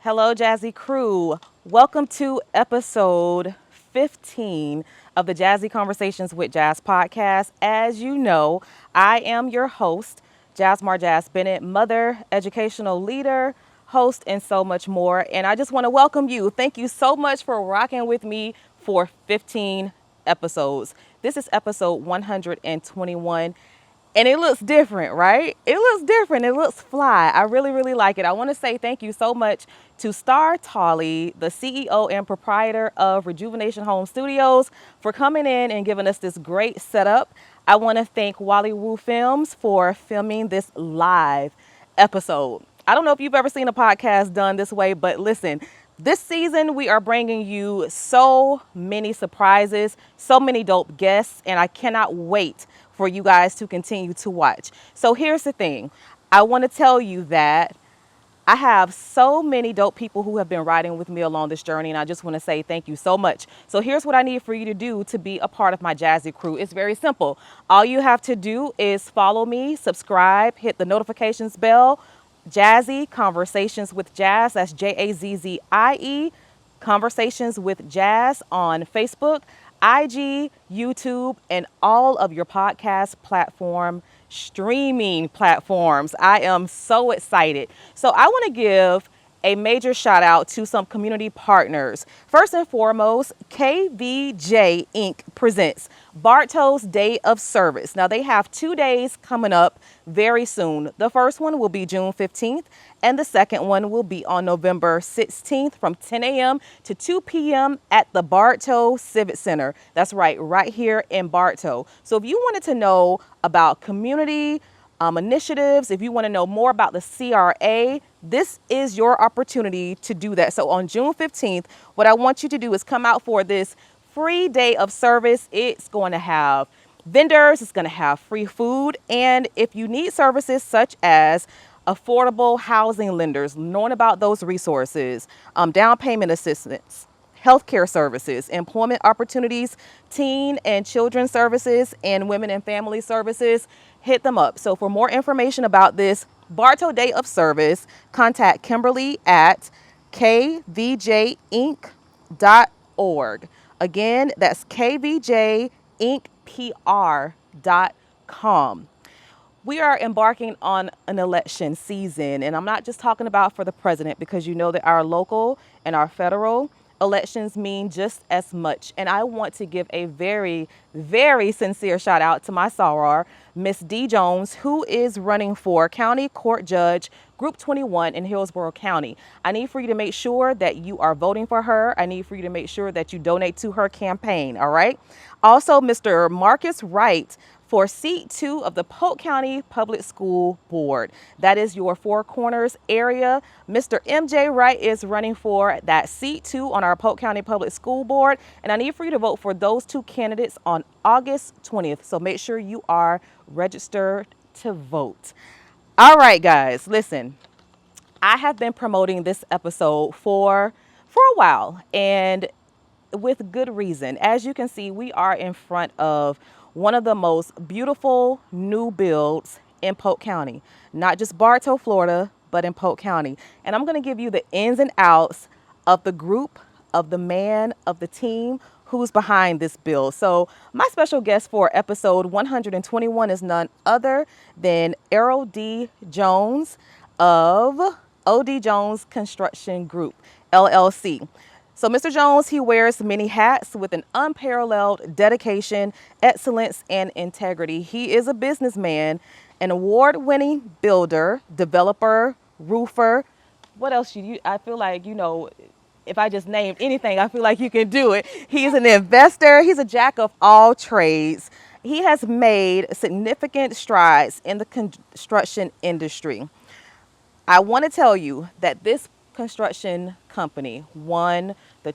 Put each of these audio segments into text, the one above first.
Hello, Jazzie crew. Welcome to episode 15 of the Jazzie Conversations with Jazz podcast. As you know, I am your host, 𝗧𝗵𝗹, mother, educational leader, host, and so much more. And I just want to welcome you. Thank you so much for rocking with me for 15 episodes. This is episode 121. And it looks different, right? It looks different. It looks fly. I really, really like it. I want to say thank you so much to 𝗧𝗵𝗵𝗀, the CEO and proprietor of Rejuvenation Home Studios, for coming in and giving us this great setup. I want to thank 𝗬𝗚𝗲𝗰𝗶𝗹 for filming this live episode. I don't know if you've ever seen a podcast done this way, but listen, this season we are bringing you so many surprises, so many dope guests, and I cannot wait for you guys to continue to watch. So here's the thing. I want to tell you that I have so many dope people who have been riding with me along this journey, and I just want to say thank you so much. So here's what I need for you to do to be a part of my Jazzie crew. It's very simple. All you have to do is follow me, subscribe, hit the notifications bell. Jazzie Conversations with Jazz, that's Jazzie, Conversations with Jazz on Facebook, IG, YouTube, and all of your podcast platform streaming platforms. I am so excited. So I want to give a major shout out to some community partners. First and foremost, 𝗧𝗵𝗹 Inc. presents Bartow's Day of Service. Now they have 2 days coming up very soon. The first one will be June 15th and the second one will be on November 16th from 10 a.m. to 2 p.m. at the Bartow Civic Center. That's right here in Bartow. So if you wanted to know about community initiatives, if you want to know more about the CRA, this is your opportunity to do that. So on June 15th, what I want you to do is come out for this free day of service. It's going to have vendors, it's going to have free food, and if you need services such as affordable housing lenders, knowing about those resources, down payment assistance, healthcare services, employment opportunities, teen and children's services, and women and family services, hit them up. So for more information about this Bartow Day of Service, contact Kimberly at 𝗧𝗵𝗃inc.org. Again, that's 𝗧𝗵𝗃pr.com. We are embarking on an election season, and I'm not just talking about for the president, because you know that our local and our federal elections mean just as much. And I want to give a very, very sincere shout out to my soror, Miss D. Jones, who is running for County Court Judge, Group 21 in Hillsborough County. I need for you to make sure that you are voting for her. I need for you to make sure that you donate to her campaign, all right? Also, Mr. Marcus Wright for seat 2 of the Polk County Public School Board. That is your Four Corners area. Mr. MJ Wright is running for that seat 2 on our Polk County Public School Board. And I need for you to vote for those 2 candidates on August 20th. So make sure you are registered to vote. All right, guys, listen. I have been promoting this episode for a while, and with good reason. As you can see, we are in front of one of the most beautiful new builds in Polk County, not just Bartow, Florida, but in Polk County. And I'm going to give you the ins and outs of the group, of the man, of the team who's behind this build. So my special guest for episode 121 is none other than Errol D. Jones of O.D. Jones Construction Group, LLC. So Mr. Jones, he wears many hats with an unparalleled dedication, excellence, and integrity. He is a businessman, an award-winning builder, developer, roofer. What else I feel like, if I just named anything, I feel like you can do it. He's an investor. He's a jack of all trades. He has made significant strides in the construction industry. I want to tell you that this construction company won the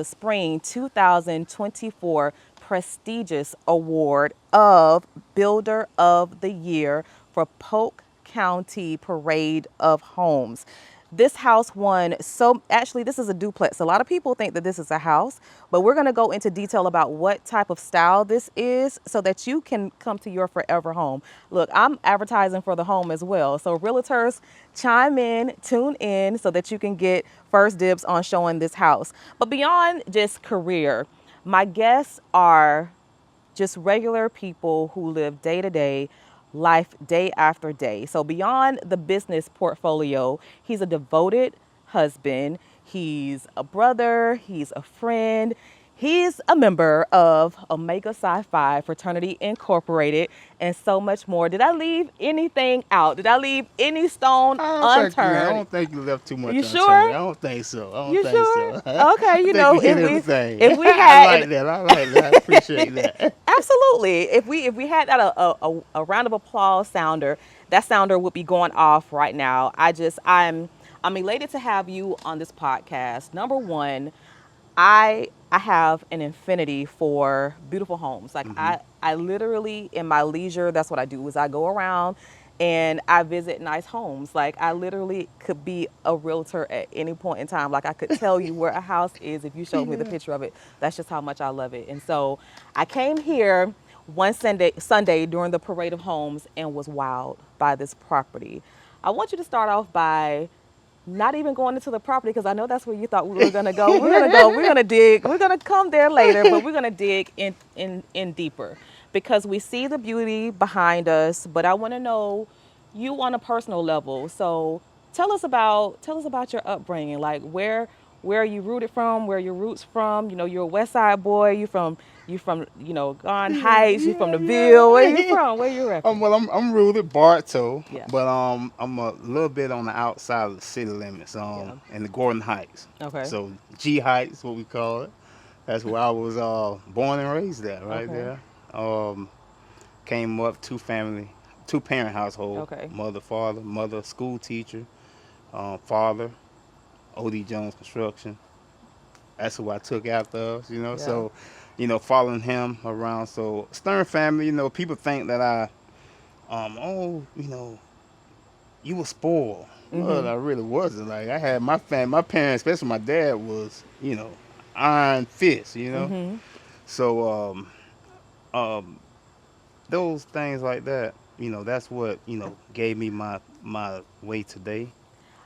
spring 2024 prestigious award of Builder of the Year for Polk County Parade of Homes. This house won. So actually, this is a duplex. A lot of people think that this is a house, but we're going to go into detail about what type of style this is so that you can come to your forever home. Look, I'm advertising for the home as well. So realtors, chime in, tune in so that you can get first dibs on showing this house. But beyond just career, my guests are just regular people who live day to day life, day after day. So beyond the business portfolio, he's a devoted husband, he's a brother, he's a friend, he's a member of 𝗚𝗧𝗵 Fraternity Incorporated, and so much more. Did I leave anything out? Did I leave any stone unturned? I don't think you left too much You unturned. sure? I don't think so. I don't You think sure? so. Okay, you I know, think you hit everything. if we I had like that. I like that. I appreciate that. absolutely, if we had that a round of applause sounder, that sounder would be going off right now. I'm elated to have you on this podcast. Number one, I have an infinity for beautiful homes. Like I literally in my leisure, that's what I do is I go around and I visit nice homes. Like I literally could be a realtor at any point in time. Like I could tell you where a house is if you showed me the picture of it. That's just how much I love it. And so I came here one Sunday during the parade of homes and was wowed by this property. I want you to start off by not even going into the property because I know that's where you thought we were gonna go. We're gonna dig. We're gonna come there later, but we're gonna dig in deeper because we see the beauty behind us. But I want to know you on a personal level. So tell us about your upbringing. Like where are you rooted from? Where are your roots from? You know, you're a West Side boy. You from Gone Heights. You from the Ville. Where you from? Where you from? Well, I'm rooted Bartow, Yeah. but I'm a little bit on the outside of the city limits, in the Gordon Heights. Okay. So G Heights, what we call it. That's where I was born and raised at, right Okay. there. Came up two parent household. Okay. Mother, father, mother, school teacher, father, O.D. Jones Construction. That's who I took after us, Yeah. So, following him around. So Stern family, people think that you were spoiled. Well, I really wasn't. Like I had my parents, especially my dad, was, iron fist, So those things like that, that's what, gave me my way today.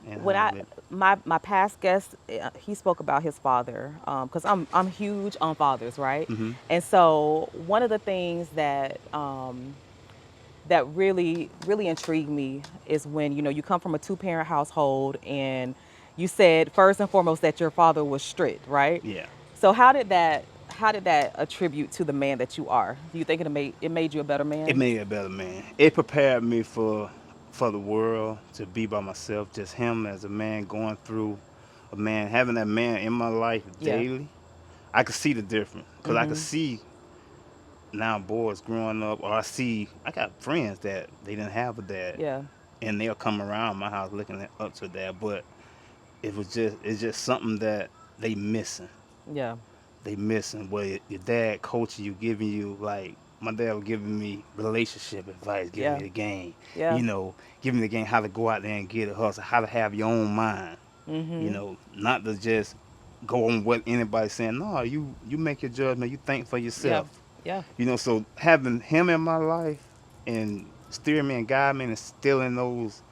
And When my past guest, he spoke about his father, because I'm huge on fathers, right? And so one of the things that that really intrigued me is when you come from a two-parent household, and you said first and foremost that your father was strict, right? Yeah. So how did that attribute to the man that you are? Do you think it made you a better man? It made me a better man. It prepared me for the world, to be by myself, just him as a man going through having that man in my life daily. I could see the difference because I could see now boys growing up, or I got friends that they didn't have a dad. Yeah. And they'll come around my house looking up to dad, but it's just something that they missing. Yeah. They missing where your dad coaching you, giving you, like my dad was giving me relationship advice, giving me the game. Yeah. Giving me the game how to go out there and get a hustle, how to have your own mind. Not to just go on what anybody's saying. No, you make your judgment, you think for yourself. Yeah. So having him in my life and steering me and guiding me and instilling those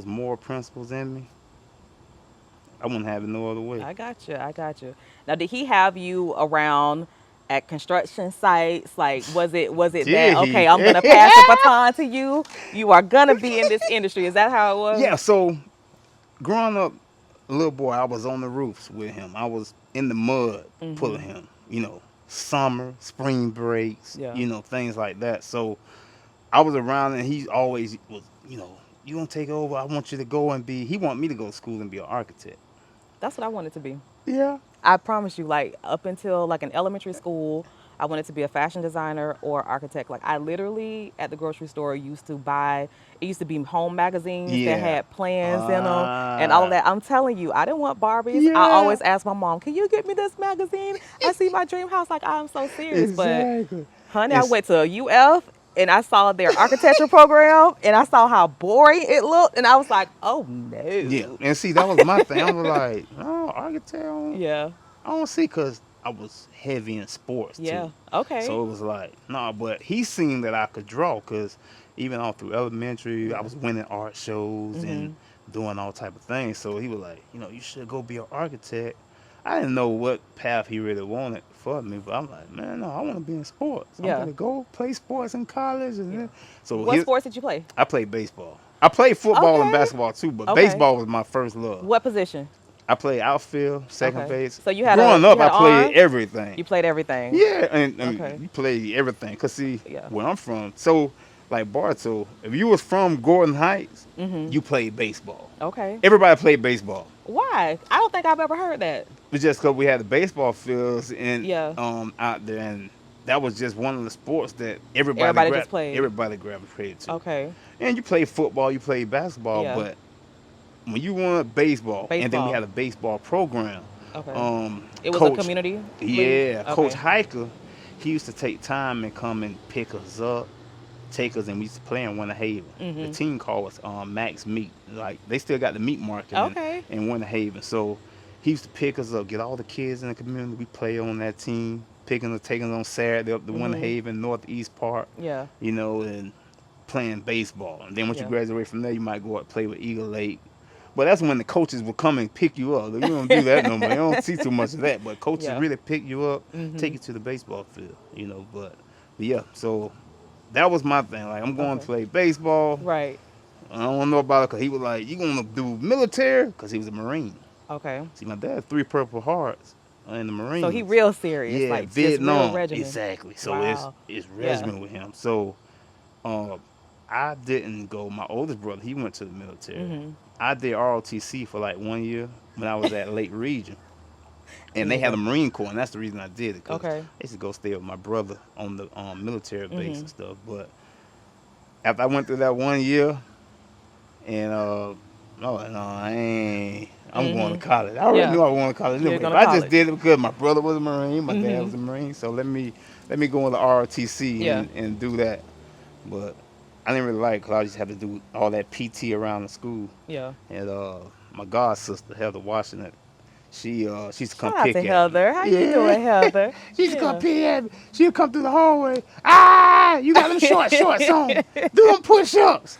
moral principles in me, I wouldn't have it no other way. I got you. Now, did he have you around at construction sites? Like, was it that, okay, I'm going to pass the baton to you. You are going to be in this industry. Is that how it was? Yeah, so growing up, a little boy, I was on the roofs with him. I was in the mud pulling him, summer, spring breaks, things like that. So I was around, and he always was, you going to take over? I want you to go and he want me to go to school and be an architect. That's what I wanted to be. Yeah. I promise you, like up until like in elementary school, I wanted to be a fashion designer or architect. Like I literally at the grocery store used to buy, it used to be home magazines that had plans in them and all of that. I'm telling you, I didn't want Barbies. Yeah. I always asked my mom, can you get me this magazine? I see my dream house. Like I'm so serious. Exactly. But honey, I went to UF and I saw their architecture program, and I saw how boring it looked, and I was like, oh no. Yeah, and see, that was my thing. I was like, oh, architect, Yeah. I don't see, because I was heavy in sports Yeah. too. Okay. So it was like, nah, but he seen that I could draw, because even all through elementary, I was winning art shows and doing all type of things. So he was like, you should go be an architect. I didn't know what path he really wanted for me, but I'm like, man, no, I want to be in sports. I'm Yeah. gonna go play sports in college, and then, so What sports did you play? I played baseball. I played football and Okay. basketball too, but Okay. baseball was my first love. What position? I played outfield, second Okay. base. So you had Growing you up, had I played arm? everything. You played everything. Yeah, and Okay. you play everything. Cause see, Yeah. where I'm from, so like Bartow, if you was from Gordon Heights, you played baseball. Okay. Everybody played baseball. Why? I don't think I've ever heard that. It's just because we had the baseball fields and Yeah. out there, and that was just one of the sports that Everybody just played. Everybody gravitated to. Okay. And you played football, you played basketball, Yeah. but when you wanted baseball, and then Baseball. we had a baseball program. Okay. It was Coach, a community league? Yeah, Okay. Coach Hiker, he used to take time and come and pick us up, take us, and we used to play in Winter Haven. The team called us Max Meat. Like, they still got the meat market Okay. in Winter Haven. So he used to pick us up, get all the kids in the community. We play on that team, taking us on Saturday up to Winter Haven, Northeast Park. Yeah. And playing baseball. And then once you Yeah. graduate from there, you might go out and play with Eagle Lake. But that's when the coaches will come and pick you up. You don't do that no more. You don't see too much of that. But coaches really pick you up, take you to the baseball field, But yeah, so that was my thing. Like, I'm going to play baseball. Right. I don't know about it, because he was like, you going to do military? Because he was a Marine. Okay. See, my dad had 3 Purple Hearts in the Marines. So he real serious. Yeah, like Vietnam. Just real regimen. Exactly. So Wow. it's regimen with him. So I didn't go. My oldest brother, he went to the military. I did ROTC for like 1 year when I was at Lake Region. And they had a Marine Corps, and that's the reason I did it. Cause I used to go stay with my brother on the military base and stuff. But after I went through that 1 year, and I ain't. I'm going to college. I already knew I was going to college. But I just did it because my brother was a Marine, my dad was a Marine. So let me go into ROTC and do that. But I didn't really like it, because I just had to do all that PT around the school. Yeah. And my god sister, Heather Washington, she used to come Shout out pick to at Heather. me. How you doing, Heather? She used to come pick at me. She would come through the hallway. Ah, you got them shorts on. Do them push-ups.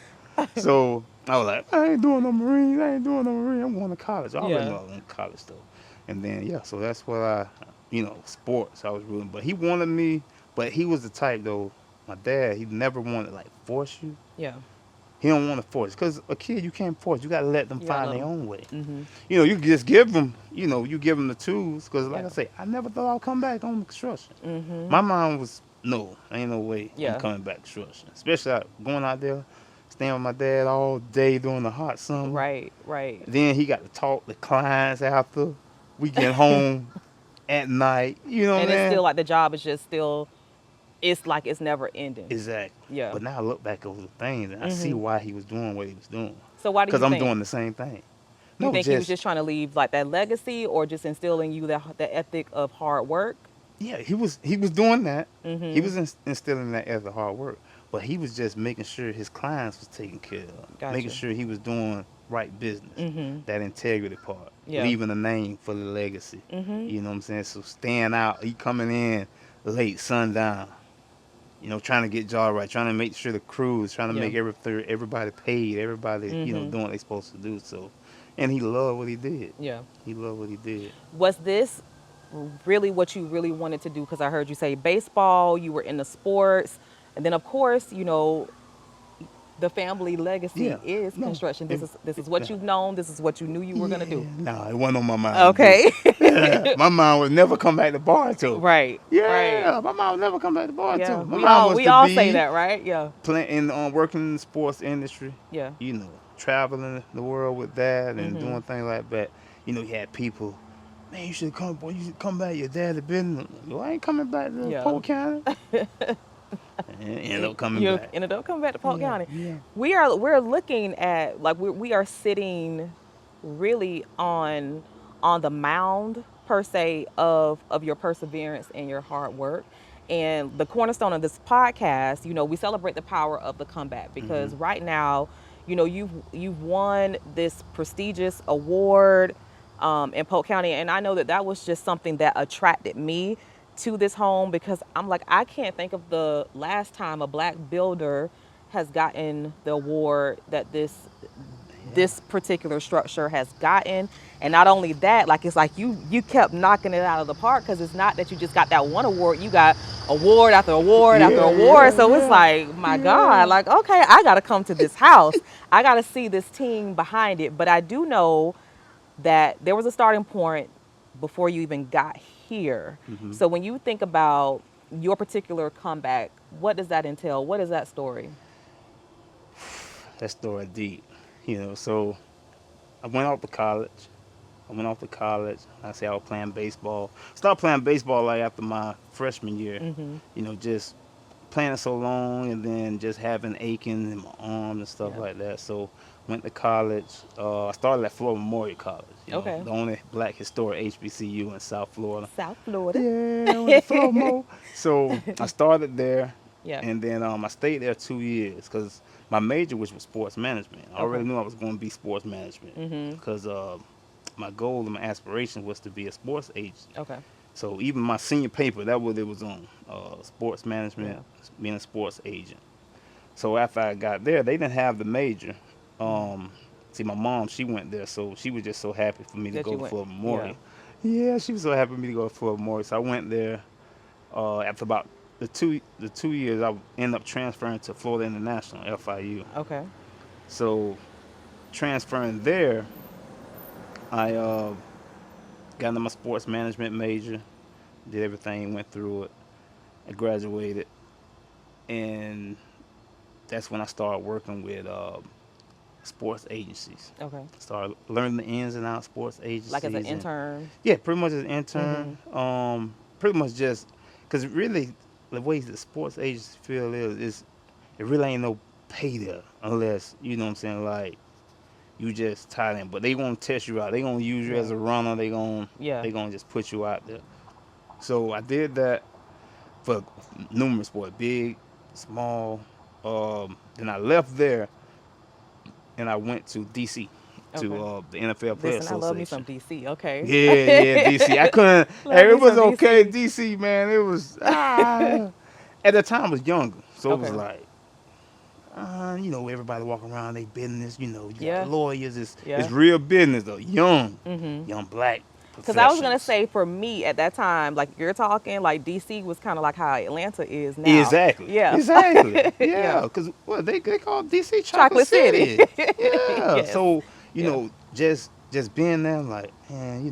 So I was like, I ain't doing no Marines. I'm going to college. I already know I was going to college, though. And then, so that's what sports I was rooting. But he wanted me, but he was the type, though, my dad, he never wanted, like, force you. Yeah. He don't want to force, because a kid, you can't force. You got to let them find their own way. You just give them, you give them the tools, because like I say, I never thought I'd come back on the construction. My mind was, no, ain't no way I'm coming back construction. Especially going out there, staying with my dad all day during the hot summer. Right. Then he got to talk to clients after we get home at night. You know what I mean? And it's still like the job is just still, it's like it's never ending. Exactly. Yeah. But now I look back over the things, and I see why he was doing what he was doing. So why do you think? Because I'm doing the same thing. You think he was just trying to leave like that legacy, or just instilling you the ethic of hard work? Yeah, he was doing that. He was instilling that ethic of hard work. But he was just making sure his clients was taken care of. Gotcha. Making sure he was doing right business. That integrity part. Yeah. Leaving a name for the legacy. You know what I'm saying? So staying out, he coming in late, sundown. Trying to get job right, trying to make sure the crew is trying to make everybody paid, everybody, doing what they're supposed to do. So, and he loved what he did. Yeah. He loved what he did. Was this really what you really wanted to do? Because I heard you say baseball, you were into sports, and then of course, the family legacy is construction. This is what you've known. This is what you knew you were gonna do. No, it wasn't on my mind. Okay. My mind would never come back to Bartow. Right. Yeah, Right. my mom would never come back to Bartow. Yeah. My We all say that, right? Yeah. Playing, working in the sports industry. Yeah. Traveling the world with dad and doing things like that. You had people, man, you should come back. Your dad had been. I ain't coming back to Polk County. And ended up coming back. Ended up coming back to Polk County. Yeah. We're looking at like we are sitting really on the mound per se of your perseverance and your hard work. And the cornerstone of this podcast, we celebrate the power of the comeback because right now, you've won this prestigious award in Polk County, and I know that was just something that attracted me to this home because I'm like, I can't think of the last time a black builder has gotten the award that this particular structure has gotten. And not only that, like, it's like you kept knocking it out of the park because it's not that you just got that one award, you got award after award after award. So it's like, my God, like, okay, I got to come to this house. I got to see this team behind it. But I do know that there was a starting point before you even got here. So when you think about your particular comeback, what does that entail? What is that story? That story deep, so I went off to college. I say I was playing baseball. Started playing baseball like after my freshman year. Just playing it so long and then just having aching in my arms and stuff like that. So went to college. I started at Florida Memorial College. Okay. The only black historic HBCU in South Florida. South Florida. Yeah, I went to Florida Mo. So I started there. Yeah. And then I stayed there 2 years because my major, which was sports management, I already knew I was going to be sports management because my goal and my aspiration was to be a sports agent. Okay. So even my senior paper, that was it was on sports management, being a sports agent. So after I got there, they didn't have the major. See, my mom, she went there, so she was just so happy for me to go to Florida Memorial. Yeah, she was so happy for me to go to Florida Memorial. So I went there. After about the two years, I ended up transferring to Florida International, FIU. Okay. So transferring there, I got into my sports management major, did everything, went through it. I graduated, and that's when I started working with sports agencies. Okay. Started learning the ins and outs of sports agencies. Like as an intern? Yeah, pretty much as an intern. Pretty much just, because really, the way the sports agency feel is it really ain't no pay there unless, you know what I'm saying, like, you just talent, but they gonna test you out. They gonna use you as a runner. They gonna just put you out there. So I did that for numerous sports, big, small. Then I left there, and I went to DC to the NFL Players Association. I love me some DC. Okay. Yeah, DC. I couldn't. Hey, it was okay, DC, man. It was at the time I was younger, so it was like. Everybody walk around they business, you got lawyers, it's real business though, young black professionals. Because I was going to say, for me at that time, like you're talking, like DC was kind of like how Atlanta is now. Exactly. Yeah. Exactly. Yeah. Because they call DC Chocolate City. Yeah. So, just being there, like, man,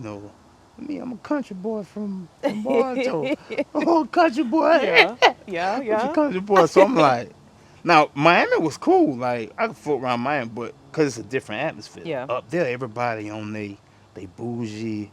me, I'm a country boy from Bartow. Oh, country boy. Yeah. Country boy. So I'm like, now, Miami was cool. Like, I could float around Miami, but because it's a different atmosphere. Yeah. Up there, everybody on they bougie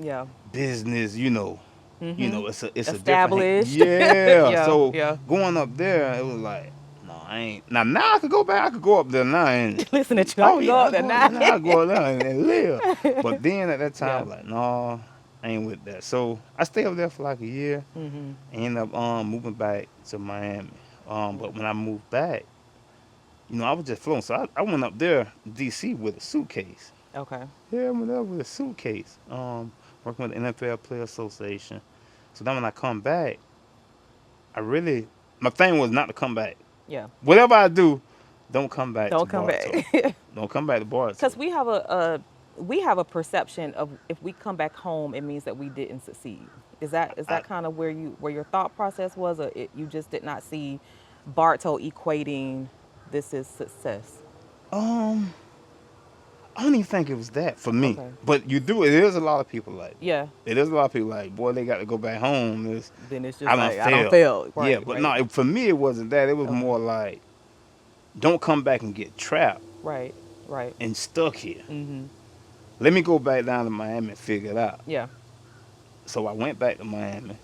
business, it's a established. Yeah. So going up there, it was like, no, I ain't. Now I could go back. I could go up there now and listen to you. I could go up there now. I could go up there and live. But then at that time, I was like, no, I ain't with that. So I stayed up there for like a year and ended up moving back to Miami. But when I moved back, I was just floating. So I went up there, D.C., with a suitcase. Okay. Yeah, I went up with a suitcase, working with the NFL Players Association. So then when I come back, my thing was not to come back. Yeah. Whatever I do, don't come back Don't to come Bartow. back. Don't come back to Bartow. Because we have a perception of if we come back home, it means that we didn't succeed. Is that kind of where your thought process was, or you just did not see Bartow equating this is success? I don't even think it was that for me. Okay. But it is a lot of people like. Yeah. It is a lot of people like, boy, they got to go back home. Then it's just I don't fail. Right, yeah, but no, for me it wasn't that. It was more like, don't come back and get trapped. Right. And stuck here. Let me go back down to Miami and figure it out. Yeah. So I went back to Miami.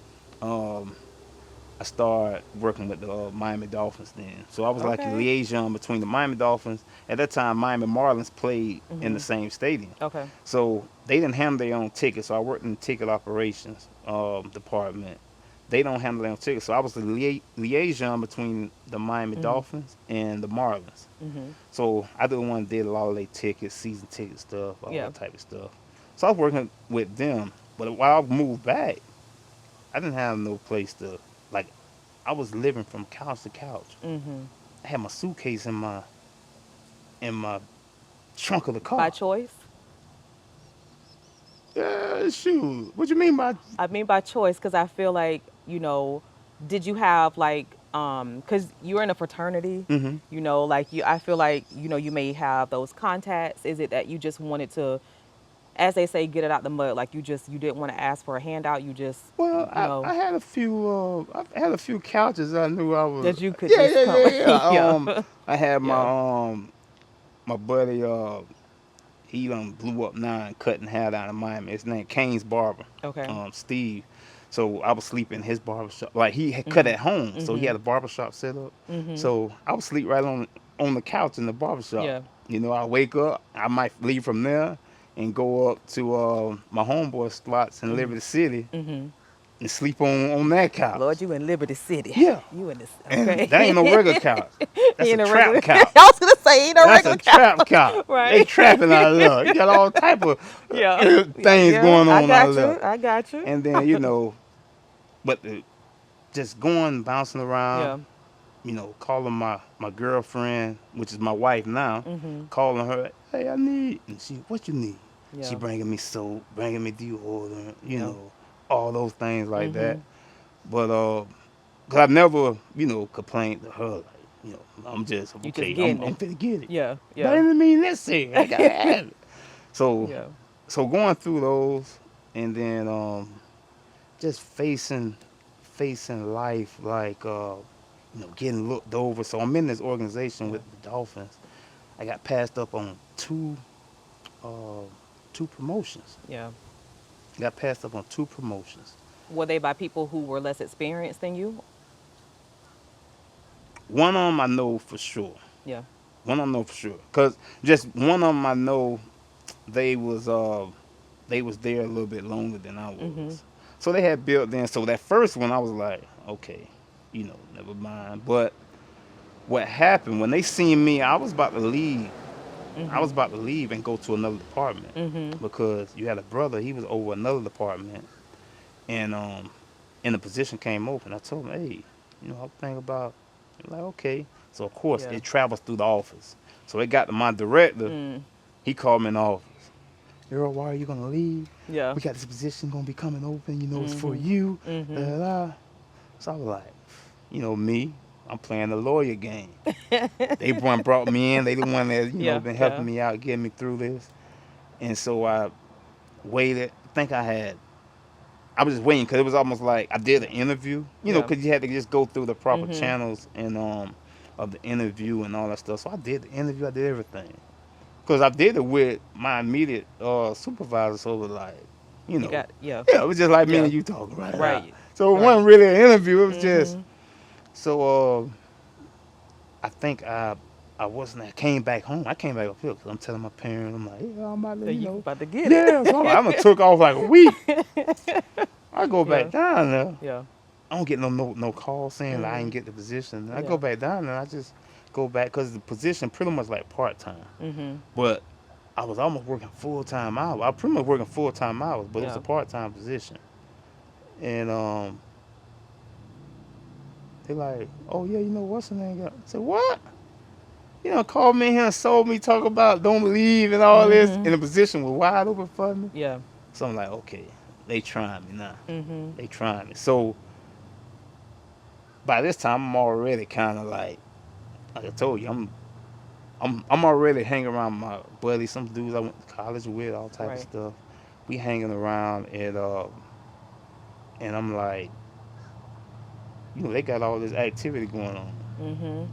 I started working with the Miami Dolphins then. So I was like a liaison between the Miami Dolphins. At that time, Miami Marlins played in the same stadium. Okay. So they didn't have their own tickets. So I worked in the ticket operations department. they don't handle their own tickets. So I was the liaison between the Miami Dolphins and the Marlins. So I the one that did a lot of their tickets, season ticket stuff, all Yeah. that type of stuff. So I was working with them. But while I moved back, I didn't have no place to, like, I was living from couch to couch. I had my suitcase in my trunk of the car. By choice? Yeah, shoot. What you mean by? I mean by choice because I feel like, did you have like, because you're in a fraternity, like I feel like, you may have those contacts. Is it that you just wanted to, as they say, get it out the mud? Like you didn't want to ask for a handout. You just, Well, I had a few. I had a few couches. I knew I was. that you could Yeah, just yeah, come. yeah, yeah. Yeah. I had Yeah. my buddy. He blew up now and cutting hair down in Miami. His name Kane's barber. Okay. Steve. So I was sleeping in his barbershop. Like he had cut at home, so he had a barbershop set up. So I would sleep right on the couch in the barbershop. Yeah. I wake up. I might leave from there and go up to my homeboy spots in Liberty City and sleep on that couch. Lord, you in Liberty City. Yeah. You in this. And Okay. that ain't no regular couch. That's He a ain't trap couch. I was gonna say ain't no That's regular a trap couch. Right. They trapping out there. You got all type of Yeah. things Yeah, going I on got out there. I got you. And then, but just going, bouncing around, calling my girlfriend, which is my wife now, calling her, hey, I need, and she, what you need? Yeah. She bringing me soap, bringing me deodorant, all those things like that. But, cause I've never, complained to her, like, I'm just, You okay, just getting I'm it. finna get it. Yeah. But I didn't mean this thing. I gotta have it. So, Yeah. so going through those, and then just facing life like getting looked over. So I'm in this organization with the Dolphins. I got passed up on two promotions. Yeah. Got passed up on two promotions. Were they by people who were less experienced than you? One of them I know for sure. Yeah. One of them I know for sure. Cause just one of them I know they was there a little bit longer than I was. So they had built in. So that first one I was like, okay, never mind. But what happened when they seen me, I was about to leave. I was about to leave and go to another department because you had a brother. He was over another department, and the position came open. I told him, hey, I'm thinking about. Like, okay. So of course it travels through the office. So it got to my director. He called me in the office. Errol, why are you gonna leave? Yeah. We got this position gonna be coming open. It's for you. Da, da, da. So I was like, me. I'm playing the lawyer game. They brought me in. They the one that been helping me out, getting me through this. And so I waited. I was just waiting because it was almost like I did an interview. Because you had to just go through the proper channels and of the interview and all that stuff. So I did the interview. I did everything. Because I did it with my immediate supervisor. So it was like, Yeah, it was just like me and you talking right now. So it wasn't really an interview. It was just. So I think I wasn't. I came back home. I came back up here because I'm telling my parents. I'm like, yeah, I'm about to, about to get it. Yeah, so I done took off like a week. I go back down there. Yeah. I don't get no call saying I didn't get the position. I go back down there. I just go back because the position pretty much like part time. But I was almost working full time hours. I was pretty much working full time hours, but it was a part time position. And they're like, oh yeah, what's the name? I said, what? Called me here and sold me, talk about don't leave and all this, and the position was wide open for me. Yeah. So I'm like, okay, they trying me now. They trying me. So by this time, I'm already kind of like I told you, I'm already hanging around my buddies, some dudes I went to college with, all type of stuff. We hanging around and I'm like, they got all this activity going on.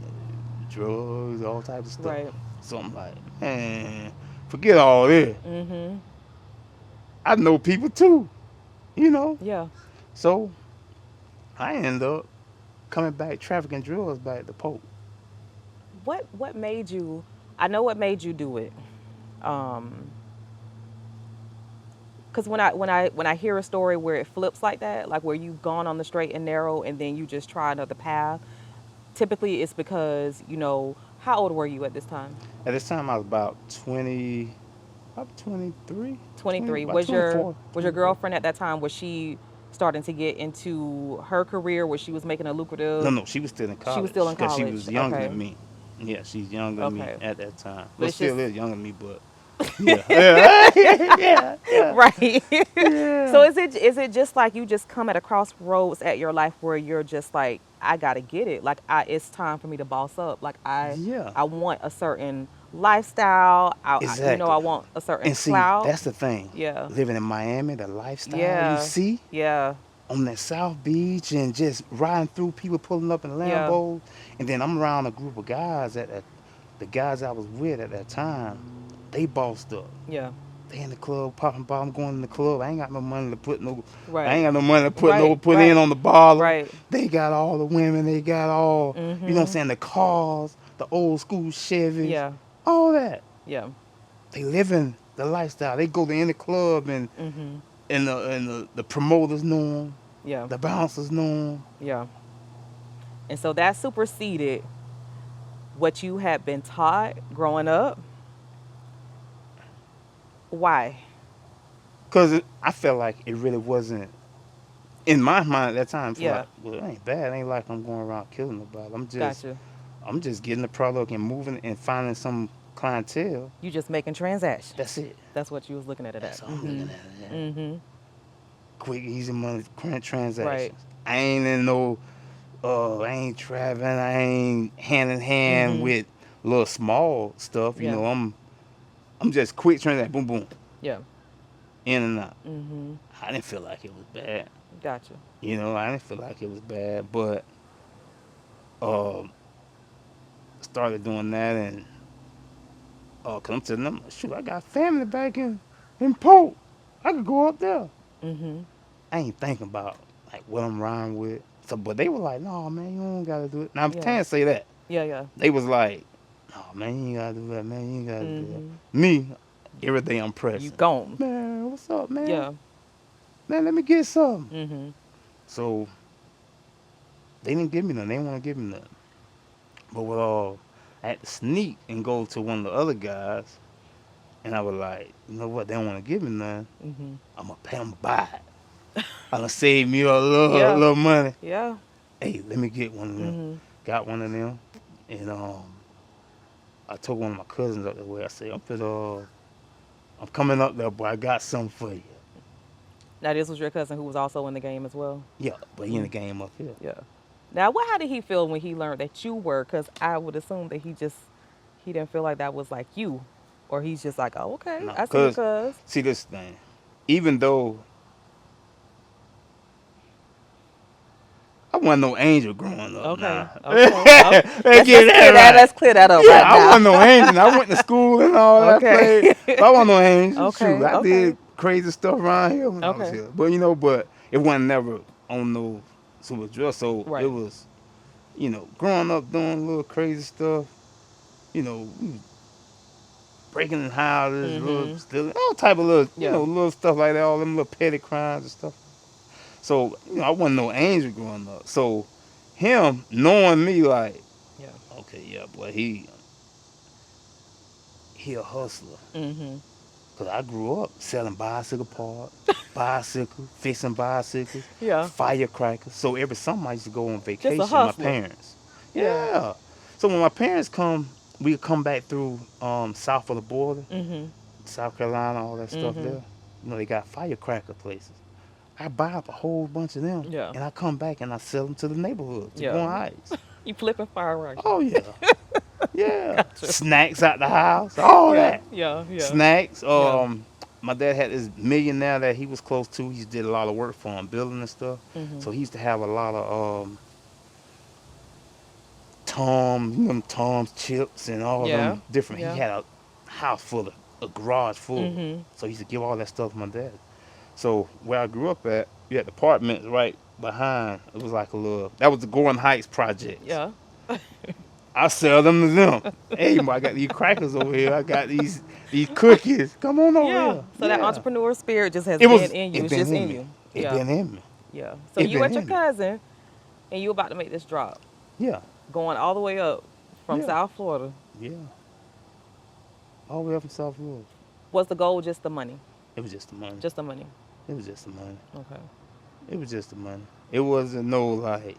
Drugs, all types of stuff. Right. So I'm like, man, forget all this. I know people too, Yeah. So I end up coming back trafficking drugs back to Polk. What made you? I know what made you do it. Because when I hear a story where it flips like that, like where you've gone on the straight and narrow and then you just try another path, typically it's because, how old were you at this time? At this time, I was about 20, about 23, 20, 23. about Was your 24, was your 24. girlfriend at that time, was she starting to get into her career where she was making a No, lucrative? no, she was still in She was college still in because she college. was younger Okay. than me. Yeah, she's younger than me Okay. at that time. But Well, it's just still is younger than me, but yeah, yeah, yeah, right. So yeah, is it just like you just come at a crossroads at your life where you're just like, I gotta get it. Like it's time for me to boss up. Like I yeah, I want a certain lifestyle. I exactly. want a certain And see, clout. that's the thing. Yeah. Living in Miami, the lifestyle you Yeah. see Yeah. on that South Beach and just riding through, people pulling up in Yeah. Lambos, and then I'm around a group of guys the guys I was with at that time, they bossed up. Yeah. They in the club, popping bottom, going in the club. I ain't got no money to put no. I Right. ain't got no money to Right. put in Right. on the bottle. Right. They got all the women. They got all, you know what I'm Mhm. saying, the cars, the old school Chevys, Yeah. all that. Yeah. They living the lifestyle. They go to any club and Mhm. the promoters know them, Yeah. the bouncers know them. Yeah. And so that superseded what you had been taught growing up. Why? Cause I felt like it really wasn't in my mind at that time. I feel Yeah. like, well, it ain't bad. It ain't like I'm going around killing nobody. Gotcha. I'm just getting the product and moving and finding some clientele. You just making transactions. That's it. That's what you was looking at it That's at. all I'm looking at. Yeah. Mm-hmm. Quick, easy money, current Right. transactions. I ain't in no, I ain't traveling. I ain't hand in hand Mm-hmm. with little small stuff. You Yeah. know, I'm just quick transaction, boom, boom, Yeah. in and out. Mm-hmm. I didn't feel like it was bad. Gotcha. You know, I didn't feel like it was bad, but um, started doing that and cause I'm telling them, shoot, I got family back in Polk. I could go up there. Mm-hmm. I ain't thinking about like what I'm riding with. So, but they were like, no, man, you don't gotta do it. Now I Yeah. can't say that. Yeah. Yeah. They was like, no, man, you ain't gotta do that, man. You ain't gotta do that. Mm-hmm. Me, every day I'm You pressing. gone. Man, what's up, man? Yeah. Man, let me get something. Mm-hmm. So they didn't give me nothing. They didn't want to give me nothing. But with all, I had to sneak and go to one of the other guys, and I was like, you know what? They don't want to give me nothing. Mm-hmm. I'm gonna pay them buy it. I'm gonna save me a little, Yeah. little money. Yeah. Hey, let me get one of them. Mm-hmm. Got one of them, and I took one of my cousins up there where I said, I'm coming up there, boy. I got something for you. Now this was your cousin who was also in the game as well. Yeah, but he in the game up here. Yeah. Now, how did he feel when he learned that you were? Because I would assume that he didn't feel like that was like you, or he's just like, oh, okay, No, I see you, cause cuz. see this thing, even though I wasn't no angel growing up. Okay. Nah. Okay. Okay. Let's get that right. Let's clear that up Yeah, right I wasn't now. no angel. I went to school and all that. Okay. But I wasn't no angel. Okay. Shoot, I Okay. did crazy stuff around here when I was Okay. here. But but it wasn't never on no super drug. So it Right. was, growing up doing little crazy stuff. We was breaking in houses, little Mm-hmm. stealing, all type of little, Yeah. little stuff like that. All them little petty crimes and stuff. So I wasn't no angel growing up. So him knowing me like, Yeah. okay, yeah, boy, he a hustler. Mm-hmm. Cause I grew up selling bicycle parts, bicycles, fixing bicycles, Yeah. firecrackers. So every summer I used to go on Just a vacation with my hustler. parents. Yeah. Yeah. So when my parents come, we would come back through south of the border, Mm-hmm. South Carolina, all that stuff Mm-hmm. there. They got firecracker places. I buy up a whole bunch of them, Yeah. and I come back and I sell them to the neighborhood to go on Yeah. ice. You flipping fireworks. Oh yeah, yeah. Gotcha. Snacks out the house, all Yeah. that. Yeah. Yeah. Snacks. Yeah. My dad had this millionaire that he was close to. He did a lot of work for him, building and stuff. Mm-hmm. So he used to have a lot of Tom's chips and all Yeah. them different. Yeah. He had a house full of a garage full. Mm-hmm. So he used to give all that stuff to my dad. So where I grew up at, you had apartments right behind. It was like that was the Gorham Heights project. Yeah. I sell them to them. Hey, I got these crackers over here. I got these cookies. Come on over Yeah. here. So that Yeah. entrepreneur spirit just has It been was. in you. It It's been just in in me. you. It Yeah. been in me. Yeah. So It you been at your in me. cousin and you about to make this drop, Yeah. going all the way up from Yeah. South Florida. Yeah. All the way up from South Florida. Was the goal just the money? It was just the money. Just the money. It was just the money. Okay. It was just the money. It wasn't no like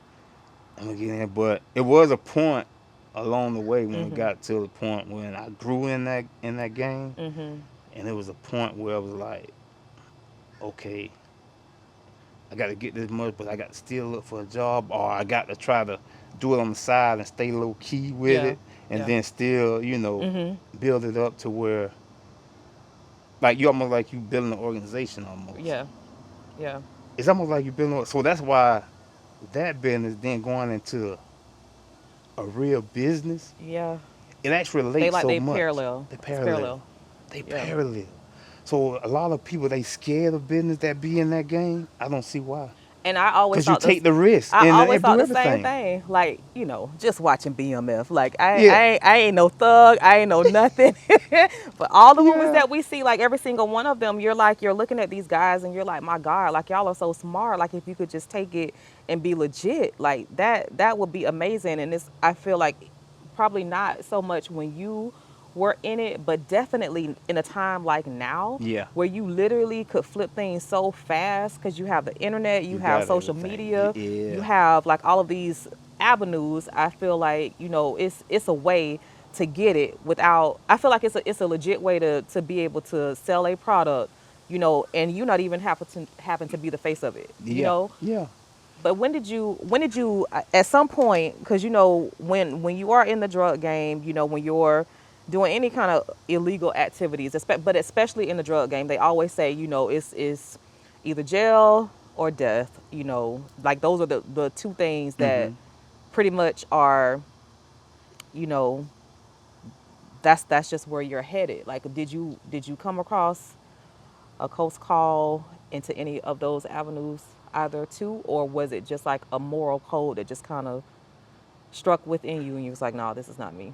I'm gonna get in, but it was a point along the way when it got to the point when I grew in that game, and it was a point where I was like, okay, I got to get this much, but I got to still look for a job, or I got to try to do it on the side and stay low key with it, and then still, build it up to where, like you almost like you building an organization almost. Yeah. Yeah. It's almost like you building. So that's why that business then going into a real business. Yeah. It actually relates so much. Parallel. They parallel. They parallel. So a lot of people, they scared of business that be in that game. I don't see why. And I always Because you take the risk. I and always thought do the same everything. thing. Like, just watching BMF. Like, I ain't no thug. I ain't no nothing. But all the movies that we see, like every single one of them, you're looking at these guys and you're like, my God, like y'all are so smart. Like if you could just take it and be legit, like that would be amazing. And I feel like probably not so much when you were in it, but definitely in a time like now, where you literally could flip things so fast because you have the internet, you have social media, you have like all of these avenues. I feel like it's a way to get it without. I feel like it's a legit way to be able to sell a product, and you not even happen to be the face of it, Yeah. But when did you at some point, because when you are in the drug game, when you're doing any kind of illegal activities, but especially in the drug game, they always say, it's either jail or death, like those are the two things that pretty much are, that's just where you're headed. Like, did you come across a close call into any of those avenues either too, or was it just like a moral code that just kind of struck within you and you was like, no, this is not me?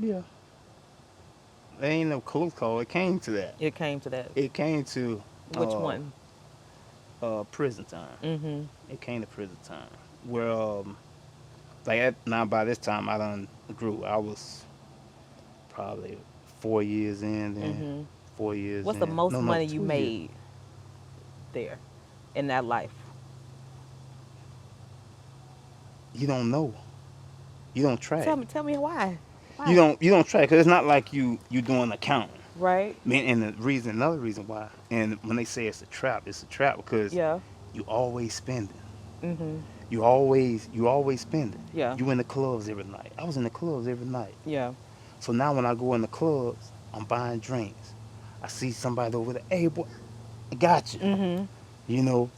Yeah. There ain't no close call. It came to that. It came to that. It came to which one? Prison time. It came to prison time. Where now by this time I done grew. I was probably 4 years in then. 4 years What's in. the most money you 2 made years. there in that life? You don't know. You don't track. Tell me why. You don't track, because it's not like you doing accounting. Right. I mean, and another reason why, and when they say it's a trap because you always spending. You always spending. Yeah. You in the clubs every night. I was in the clubs every night. Yeah. So now when I go in the clubs, I'm buying drinks. I see somebody over there, hey boy, I got you.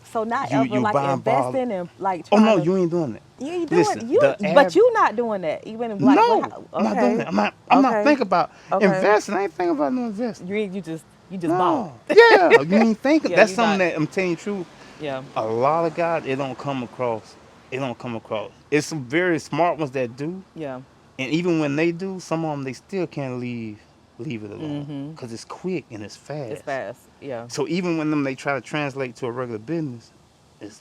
So not you ever like investing and like trying no, you ain't doing that. You ain't doing Listen, but you not doing that. Even like no, I'm not doing that. I'm not thinking about investing. I ain't thinking about no investing. You just No. bought. Yeah, you ain't thinking. Yeah, That's you something not. that I'm telling you the truth. Yeah. A lot of guys, it don't come across. It's some very smart ones that do. Yeah. And even when they do, some of them, they still can't leave it alone. Because it's quick and it's fast. It's fast, yeah. So even when they try to translate to a regular business, it's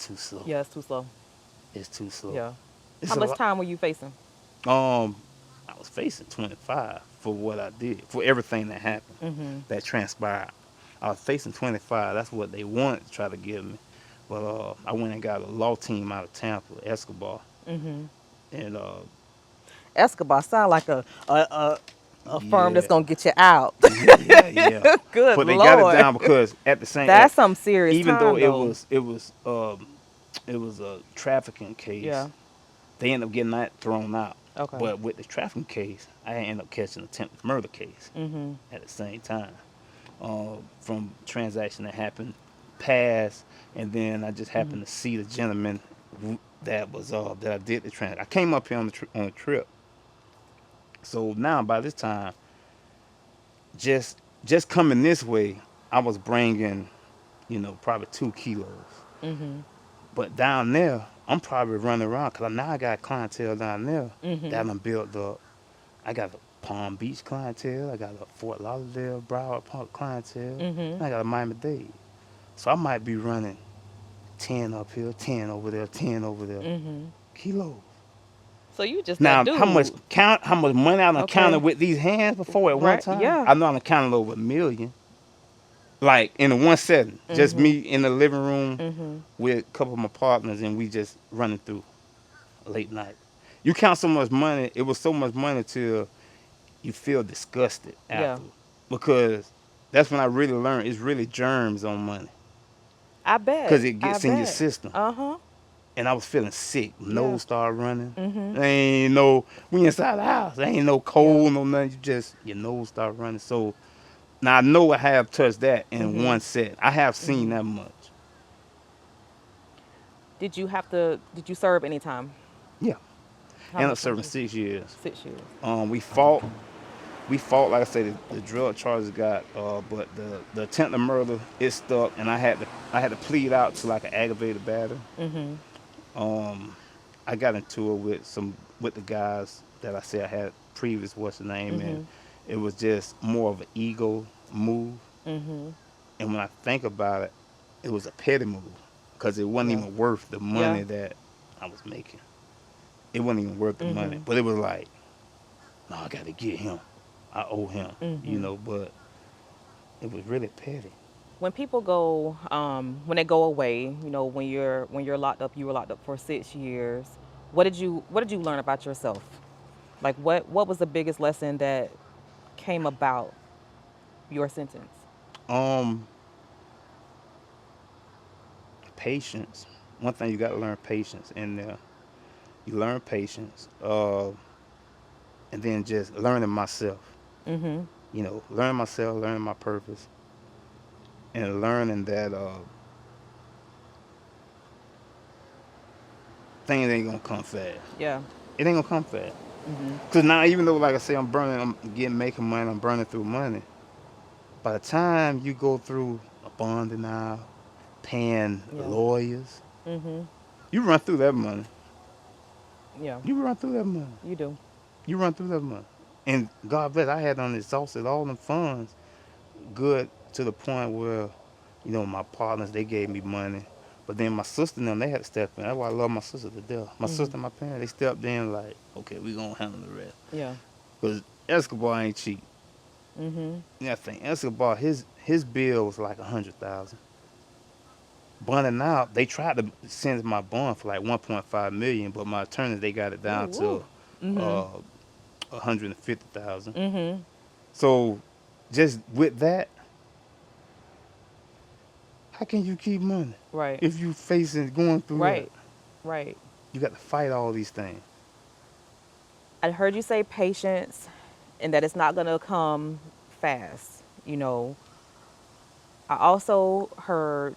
too slow. Yeah, it's too slow. It's too slow. Yeah. It's How much time were you facing? I was facing 25 for what I did, for everything that happened, that transpired. I was facing 25. That's what they wanted to try to give me. But I went and got a law team out of Tampa, 𝗬𝗓𝗃. And 𝗬𝗓𝗃 sound like a firm that's gonna get you out. yeah. Good But they Lord. got it down because at the same That's some serious even time, though though. it was a trafficking case. Yeah. They ended up getting that thrown out. Okay. But with the trafficking case, I ended up catching an attempted murder case at the same time. From transaction that happened past, and then I just happened to see the gentleman that I did the transaction. I came up here on a trip. So now by this time, just coming this way, I was bringing, probably 2 kilos. But down there, I'm probably running around because now I got clientele down there Mm-hmm. that I'm built up. I got a Palm Beach clientele. I got a Fort Lauderdale, Broward Park clientele. Mm-hmm. And I got a Miami-Dade. So I might be running 10 up here, 10 over there, 10 over there. Mm-hmm. Kilos. So you just that Now, dude. how much money I done Okay. counted with these hands before at one Right. time? Yeah. I know I done counted over 1 million. Like in the one setting, just Mm-hmm. me in the living room Mm-hmm. with a couple of my partners, and we just running through late night. You count so much money, it was so much money till you feel disgusted Yeah. after. Because that's when I really learned it's really germs on money. I bet. Because it I gets in your bet. system. Uh-huh. And I was feeling sick. Yeah. Nose started running. Mm-hmm. There ain't no, we inside the house. There ain't no cold, no nothing. Your nose start running. So now I know I have touched that in Mm-hmm. one set. I have seen Mm-hmm. that much. Did you serve any time? Yeah. How Ended up much time serving did you? 6 years. 6 years. We fought. We fought, like I said, the drug charges got, but the attempt to murder, it stuck, and I had to plead out to like an aggravated battery. Mm-hmm. Um, I got into it with the guys that I said I had previous, what's the name, Mm-hmm. and it was just more of an ego move. Mm-hmm. And when I think about it, it was a petty move because it wasn't Yeah. even worth the Yeah. money that I was making. It wasn't even worth the money, Mm-hmm. but it was like, no, I got to get him. I owe him, Mm-hmm. but it was really petty. When people go, when they go away, when you're locked up, you were locked up for 6 years. What did you learn about yourself? Like what was the biggest lesson that came about your sentence? Um, Patience. One thing you got to learn patience in there. You learn patience, and then just learning myself. Mm-hmm. Learning myself, learning my purpose, and learning that things ain't gonna come fast. Yeah. It ain't gonna come fast. Mm-hmm. Cause now, even though, like I say, making money, I'm burning through money. By the time you go through a bond denial, paying Yeah. lawyers, Mm-hmm. you run through that money. Yeah. You run through that money. You do. You run through that money. And God bless, I had exhausted all them funds good to the point where, my partners, they gave me money. But then my sister and them, they had to step in. That's why I love my sister to death. My Mm-hmm. sister and my parents, they stepped in like, okay, we gonna handle the rest. Yeah. Because Escobar ain't cheap. Mm-hmm. Yeah, I think Escobar, his bill was like 100,000. Bonding out, they tried to send my bond for like 1.5 million, but my attorneys, they got it down Ooh. to Mm-hmm. 150,000. Mm-hmm. So just with that, how can you keep money Right. if you going through that? Right. Right. You got to fight all these things. I heard you say patience and that it's not going to come fast. I also heard,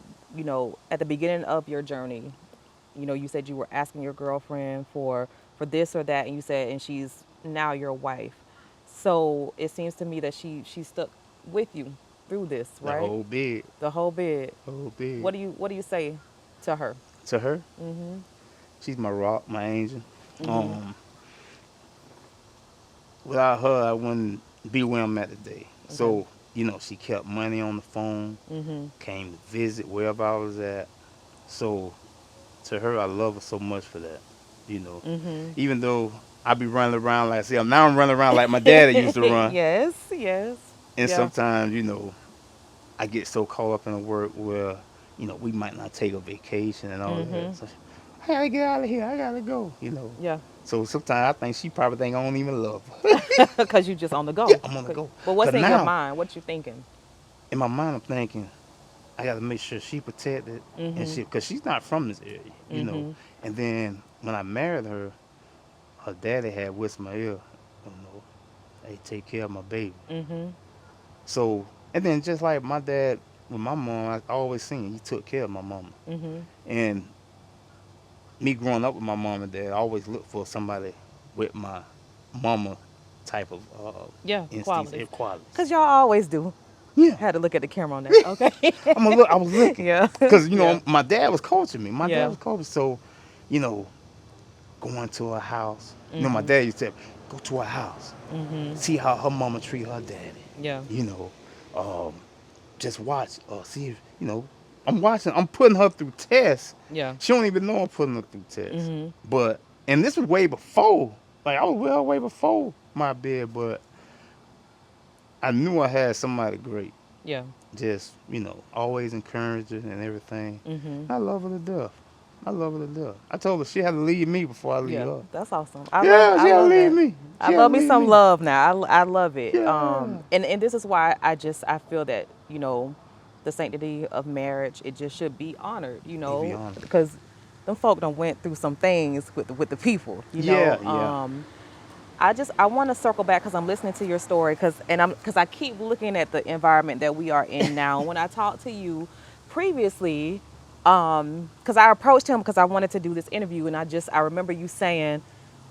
at the beginning of your journey, you said you were asking your girlfriend for this or that, and you said, and she's now your wife. So it seems to me that she stuck with you through this, The right? whole bid, The whole bit. whole bid. What do you say to her? To her, Mhm. she's my rock, my angel. Mhm. Without her, I wouldn't be where I'm at today. Okay. So, she kept money on the phone, Mhm. came to visit wherever I was at. So, to her, I love her so much for that. Mhm. Even though I be running around like, see, now I'm running around like my daddy used to run. Yes. Yes. And Yeah. sometimes, I get so caught up in the work where, we might not take a vacation and all that. Mhm. So, I gotta get out of here. I gotta go. Yeah. So sometimes I think she probably think I don't even love her. Because you just on the Yeah, go. I'm on the go. But what's Cause in your now, mind? What you thinking? in my mind, I'm thinking I gotta make sure she protected and Mhm. shit, cause she's not from this area. Mhm. And then when I married her, her daddy had 𝗬𝗲𝗰𝗶, they take care of my baby. Mhm. So, and then just like my dad with my mom, I always seen he took care of my mama. Mhm. And me growing up with my mom and dad, I always looked for somebody with my mama type of Yeah. instincts Qualities. and qualities. Cause y'all always do. Yeah, Had to look at the camera on that. Okay. I was looking, Yeah. cause Yeah. my dad was coaching me. My dad Yeah. was coaching, so you know, going to her house. You know, my dad used to say, go to her house, see how her mama treat her daddy. Yeah. You know, just watch, see if, you know, I'm watching, I'm putting her through tests. Yeah. She don't even know I'm putting her through tests. But, and this was way before, like I was well way before my bed, but I knew I had somebody great. Yeah. Just, you know, always encouraging and everything. I love her to death. I love her to death. I told her she had to leave me before I leave Yeah, her. that's awesome. She had to love leave that. me. I love me some love now. I love it. Yeah. And this is why I feel that, you know, the sanctity of marriage, it just should be honored, you know, be honored. because them folk done went through some things with the people, you Yeah, know. yeah. I want to circle back because I'm listening to your story because I keep looking at the environment that we are in now. When I talked to you previously, because I approached him because I wanted to do this interview, and I remember you saying,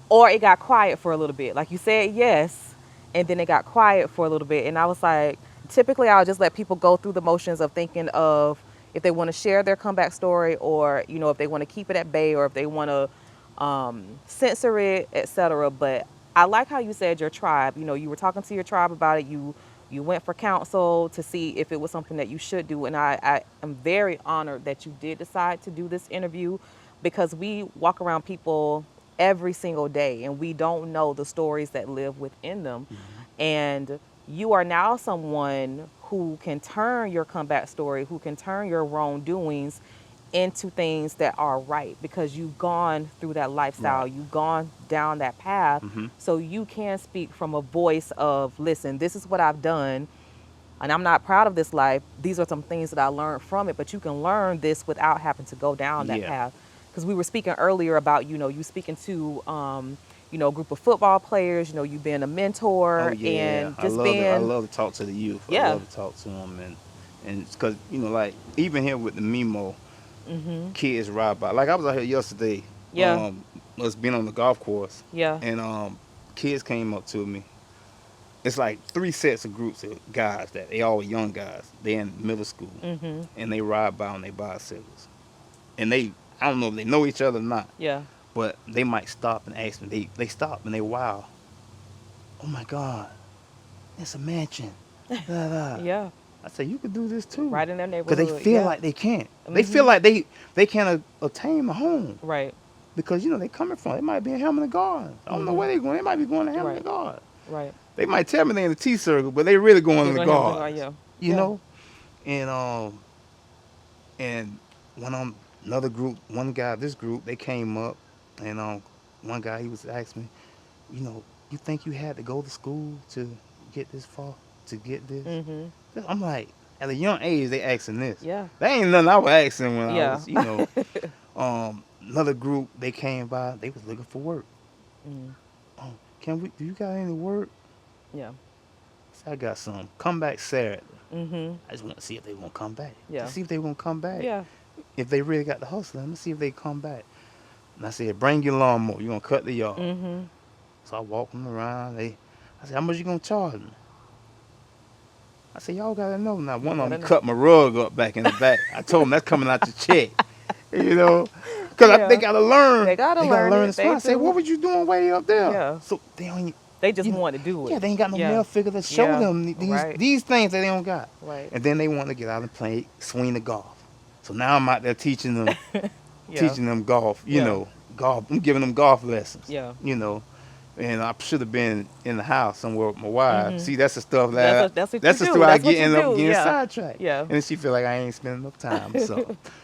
or it got quiet for a little bit. Like you said yes, and then it got quiet for a little bit, and I was like, typically I'll just let people go through the motions of thinking of if they want to share their comeback story, or you know, if they want to keep it at bay, or if they want to censor it, etc. But I like how you said your tribe. You know, you were talking to your tribe about it. You went for counsel to see if it was something that you should do. And I am very honored that you did decide to do this interview, because we walk around people every single day and we don't know the stories that live within them. And you are now someone who can turn your comeback story, who can turn your wrongdoings into things that are right, because you've gone through that lifestyle, Right. you've gone down that path. So you can speak from a voice of, listen, this is what I've done and I'm not proud of this life. These are some things that I learned from it, but you can learn this without having to go down that Yeah. path. Because we were speaking earlier about, you know, you speaking to you know, a group of football players, you know, you being a mentor Oh yeah, and I just love being it. I love to talk to the youth. I Yeah. love to talk to them, and it's because you know, like even here with the Mimo kids ride by. Like I was out here yesterday, Yeah. was being on the golf course, Yeah. and kids came up to me. It's like three sets of groups of guys that they all young guys. They in middle school, and they ride by on their bicycles, and they I don't know if they know each other or not, Yeah. but they might stop and ask me. They stop and they wow. Oh my God, it's a mansion. Da, da. Yeah. I said, you could do this too. Right in their Because neighborhood. they feel Yeah. like they can't. They feel like they can't obtain a home. Right. Because, you know, they coming from, they might be in Hamilton Gardens. I don't know where they going. They might be going to Hamilton Right. Gardens. Right. They might tell me they're in the T-Circle, but they really going to the They're gonna have to go, Gardens. yeah. You Yeah. know? And when another group, one guy, this group, they came up, and one guy, he was asking me, you know, you think you had to go to school to get this far, to get this? I'm like, at a young age, they asking this. Yeah. That ain't nothing I was asking when I Yeah. was, you know. Another group, they came by, they was looking for work. Do you got any work? Yeah. I said, I got some. Come back Saturday. I just want to see if they want to come back. Yeah. To see if they want to come back. Yeah. If they really got the hustle, let me see if they come back. And I said, bring your lawnmower. You're going to cut the yard. So I walked them around. I said, how much you going to charge me? I said, y'all got to know. Now, one of them cut my rug up back in the back. I told them that's coming out your check. You know? Because they got to learn. They got to learn the spot. I said, what was you doing way up there? Yeah. So they just want to do it. Yeah, they ain't got no male figure to show them these things that they don't got. Right. And then they want to get out and play, swing the golf. So now I'm out there teaching them, teaching them golf. You know, golf. I'm giving them golf lessons. Yeah. You know, and I should have been in the house somewhere with my wife. See, that's the stuff that that's what that's you the do. stuff I That's what get end you up do. getting Yeah. sidetracked. Yeah. And she feel like I ain't spending enough time.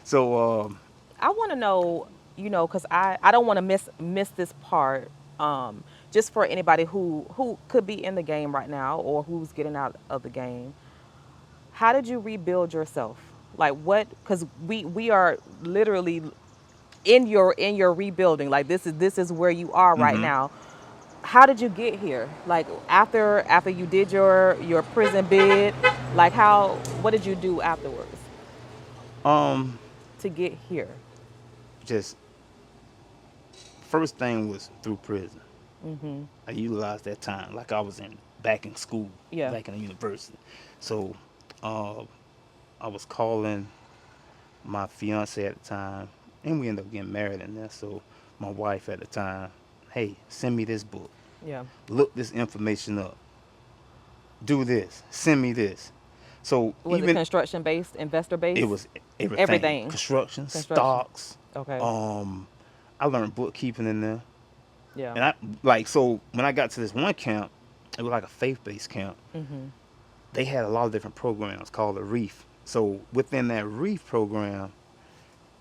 So I want to know, you know, because I don't want to miss this part. Just for anybody who could be in the game right now or who's getting out of the game. How did you rebuild yourself? Like what? Because we are literally in your rebuilding. Like this is where you are right now. How did you get here? Like after you did your prison bid, like what did you do afterwards to get here? just first thing was through prison. I utilized that time like I was back in school, back in the university. So I was calling my fiance at the time, and we ended up getting married in there. So my wife at the time, hey, send me this book. Yeah. Look this information up. Do this. Send me this. So Was it even construction based, investor based? it was everything. Everything. Construction, stocks. Okay. I learned bookkeeping in there. Yeah. And I like, so when I got to this one camp, it was like a faith-based camp. Mm-hmm. They had a lot of different programs called the Reef. So within that Reef program,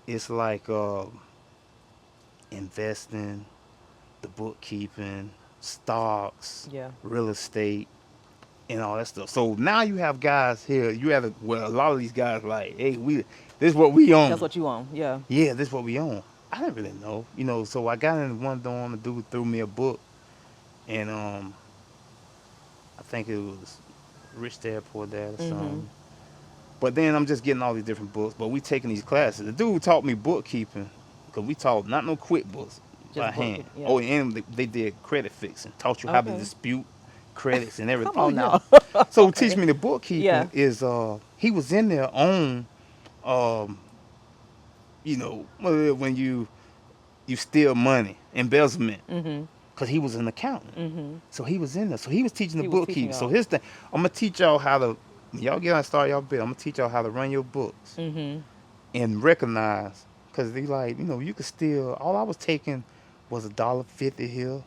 it's like investing, the bookkeeping, stocks, Yeah. real estate, and all that stuff. So now you have guys here. You have a lot of these guys like, hey, this is what we own. That's what you own. Yeah. Yeah, this is what we own. I didn't really know, So I got in one dorm. The dude threw me a book, and I think it was Rich Dad Poor Dad or something. But then I'm just getting all these different books. But we taking these classes. The dude taught me bookkeeping, because we taught not no QuickBooks by hand. Yeah. Oh, and they did credit fixing. Taught you how to dispute credits and everything. Come on now. So teach me the bookkeeping Yeah. is he was in there on when you steal money, embezzlement, because he was an accountant. So he was in there. So he was teaching the bookkeeping. So his thing, I'm gonna teach y'all how to. When y'all get on start y'all bill, I'm gonna teach y'all how to run your books and recognize, because they like, you could steal. All I was taking was $1.50 here,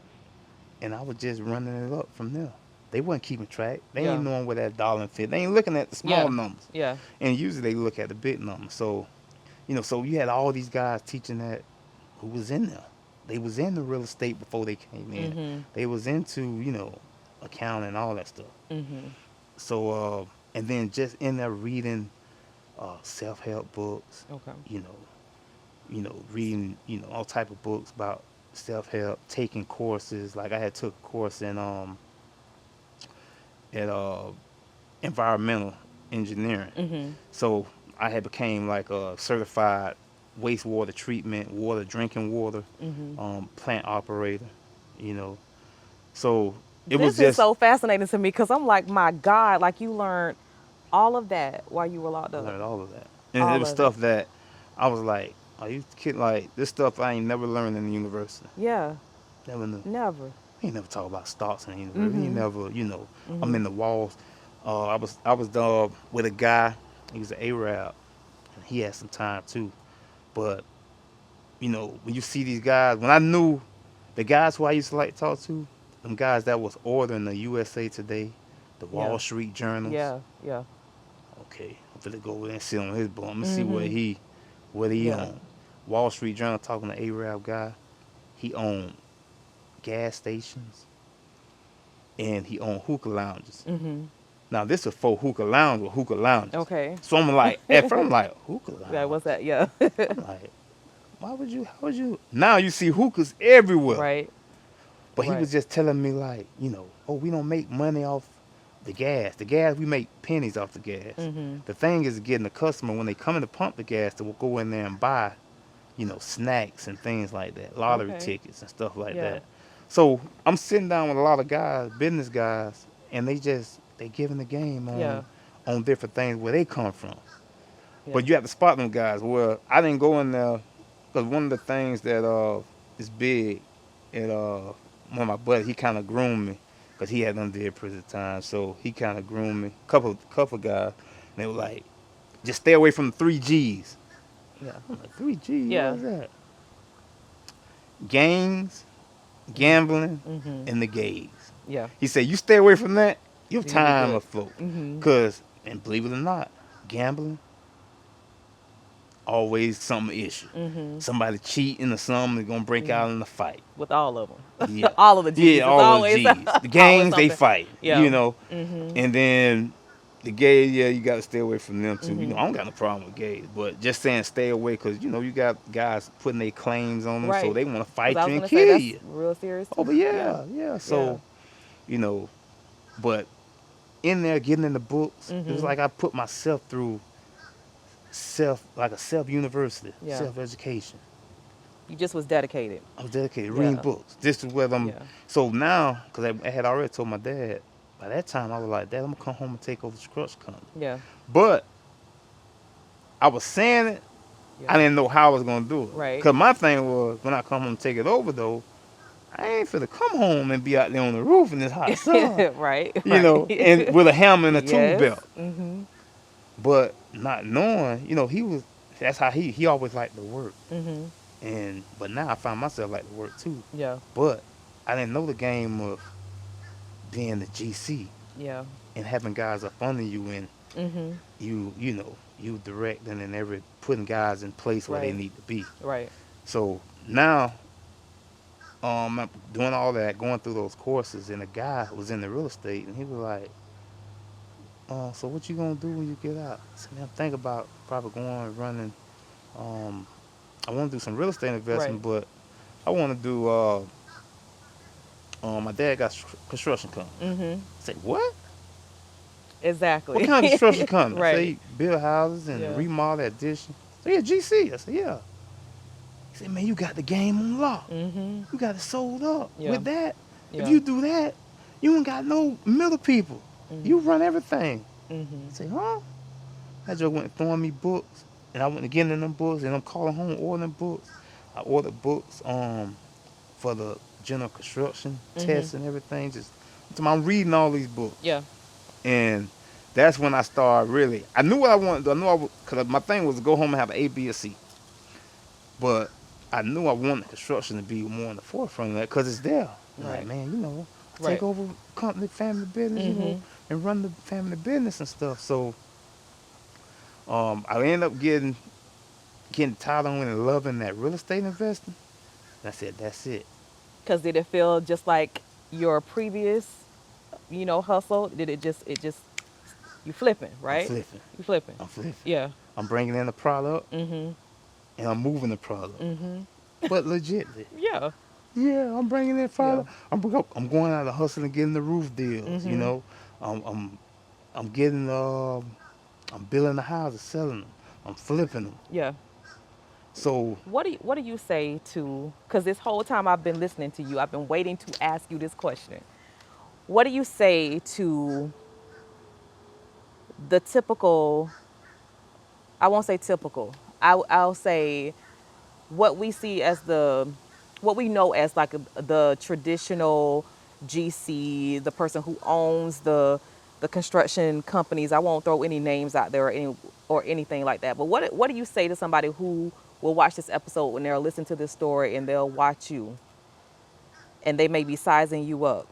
and I was just running it up from there. They wasn't keeping track. They ain't knowing where that $1.50. They ain't looking at the small numbers. Yeah. And usually they look at the big numbers. So, so you had all these guys teaching that who was in there. They was in the real estate before they came in. They was into, accounting and all that stuff. So, and then just in there reading self-help books. Okay. Reading, all type of books about self-help, taking courses. Like I had took a course in environmental engineering. So I had became like a certified wastewater treatment, drinking water, plant operator, So it was This is just so fascinating to me, because I'm like, my God, like you learned all of that while you were locked up. I learned all of that. And it was stuff that I was like, are you kidding? Like, this stuff I ain't never learned in the university. Yeah. Never knew. Never. He never talk about stocks in the university. He never, I'm in the walls. I was with a guy. He was an Arab, and he had some time too. But when you see these guys, when I knew the guys who I used to like to talk to, them guys that was ordering the USA Today, the Wall Street journals. Yeah. Yeah. Okay, I'm finna go over there and sit on his boat. I'm gonna see what he owned. Wall Street Journal, talking to Arab guy. He owned gas stations, and he owned hookah lounges. Now this is for hookah lounges. Okay. So I'm like, at first I'm like, hookah lounge. Yeah, what's that? Yeah. I'm like, how would you? Now you see hookahs everywhere. Right. But he was just telling me like, we don't make money off the gas. The gas, we make pennies off the gas. The thing is getting the customer, when they come in to pump the gas, to go in there and buy, snacks and things like that, lottery tickets and stuff like that. So I'm sitting down with a lot of guys, business guys, and they giving the game on different things where they come from. But you have to spot them guys. Well, I didn't go in there, because one of the things that is big, and one of my buddies, he kind of groomed me, because he had done did prison time, so he kind of groomed me. Couple guys, and they were like, just stay away from the 3 Gs. Yeah. I'm like, 3 Gs? Yeah. What is that? Gangs, gambling, and the gays. Yeah. He said, you stay away from that, your You'll be time good. will float. Because, and believe it or not, gambling, always some issue. Somebody cheating or something is going to break out in a fight. With all of them. Yeah. All of the G's. Yeah, It's all always, the G's. The gangs, they something. fight, Yeah. And then the gays, you got to stay away from them too. I don't got no problem with gays, but just saying stay away, because, you got guys putting their claims on them, so they want to fight you and kill you. Real serious. Oh, but yeah. So, but in there, getting in the books, it was like I put myself through a self-university, self-education. You just was dedicated. I was dedicated, reading books. This is where I'm. So now, because I had already told my dad, by that time I was like, Dad, I'm going to come home and take over the Scrutch Company. Yeah. But I was saying it, Yeah. I didn't know how I was gonna do it. Right. Cause my thing was when I come home and take it over though, I ain't finna come home and be out there on the roof in this hot sun. Right. You know, and with a hammer and a tool Yes. belt. But not knowing, you know, that's how he always liked to work. But now I find myself like to work too. Yeah. But I didn't know the game of being the GC. Yeah. And having guys up under you and you know, you directing and putting guys in place where they need to be. Right. So now I'm doing all that, going through those courses, and a guy was in the real estate and he was like, so what you gonna do when you get out? I said, man, I'm thinking about probably going and running. I want to do some real estate investment, but I want to do. My dad got construction company. I said, what? Exactly. What kind of construction company? Right. I said, build houses and remodel, addition. So yeah, GC. I said, yeah. He said, man, you got the game on lock. You got it sold up. With that, if you do that, you ain't got no middle people. You run everything. I said, huh? I just went and throwing me books, and I went to getting them books, and I'm calling home ordering books. I ordered books for the general construction tests and everything. I'm reading all these books. Yeah. And that's when I started really. I knew what I wanted to do. I knew because my thing was to go home and have an A, B, or C. But I knew I wanted construction to be more in the forefront of that because it's there. Like, man, you know, I take over company, family business, you know, and run the family business and stuff. So I ended up getting tied on and loving that real estate investing. And I said, that's it. Because did it feel just like your previous, you know, hustle? Did it just you flipping, right? I'm flipping. You flipping. I'm flipping. Yeah. I'm bringing in the product, and I'm moving the product. But legitly. Yeah. Yeah, I'm bringing in product. I'm going out of hustling and getting the roof deals. You know, I'm getting I'm building the houses, selling them. I'm flipping them. Yeah. So what do you say to? Because this whole time I've been listening to you, I've been waiting to ask you this question. What do you say to the typical? I won't say typical. I'll say what we see as what we know as like the traditional GC, the person who owns the construction companies. I won't throw any names out there or anything like that. But what do you say to somebody who will watch this episode when they're listening to this story and they'll watch you and they may be sizing you up?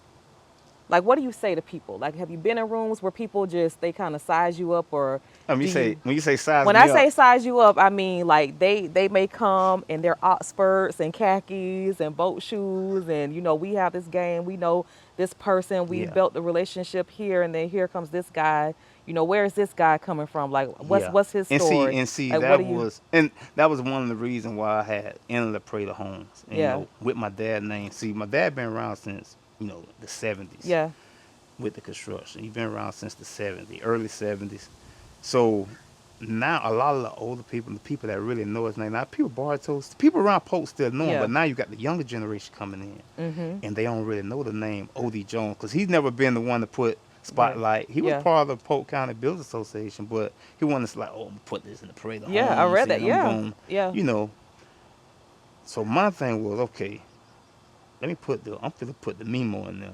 Like, what do you say to people? Like, have you been in rooms where people they kind of size you up, or when you say size when me I up, say size you up, I mean like they may come in their 𝗏𝗧𝗋s and khakis and boat shoes, and you know, we have this game, we know this person, we built the relationship here, and then here comes this guy. You know, where is this guy coming from? Like, what's his story? And see, like, that was one of the reasons why I had 𝗚𝗏𝗃𝗃 homes. And, you know, with my dad's name. See, my dad been around since, you know, the 70s. Yeah. With the construction. He's been around since the 70s, early 70s. So now a lot of the older people, the people that really know his name, now people people around Polk still know him, but now you got the younger generation coming in, and they don't really know the name O.D. Jones because he's never been the one to put spotlight. He was part of the Polk County Builders Association, but he wanted to like, I'm gonna put this in the parade of homes. I read that. You know. So my thing was, okay, I'm gonna put the Mimo in there.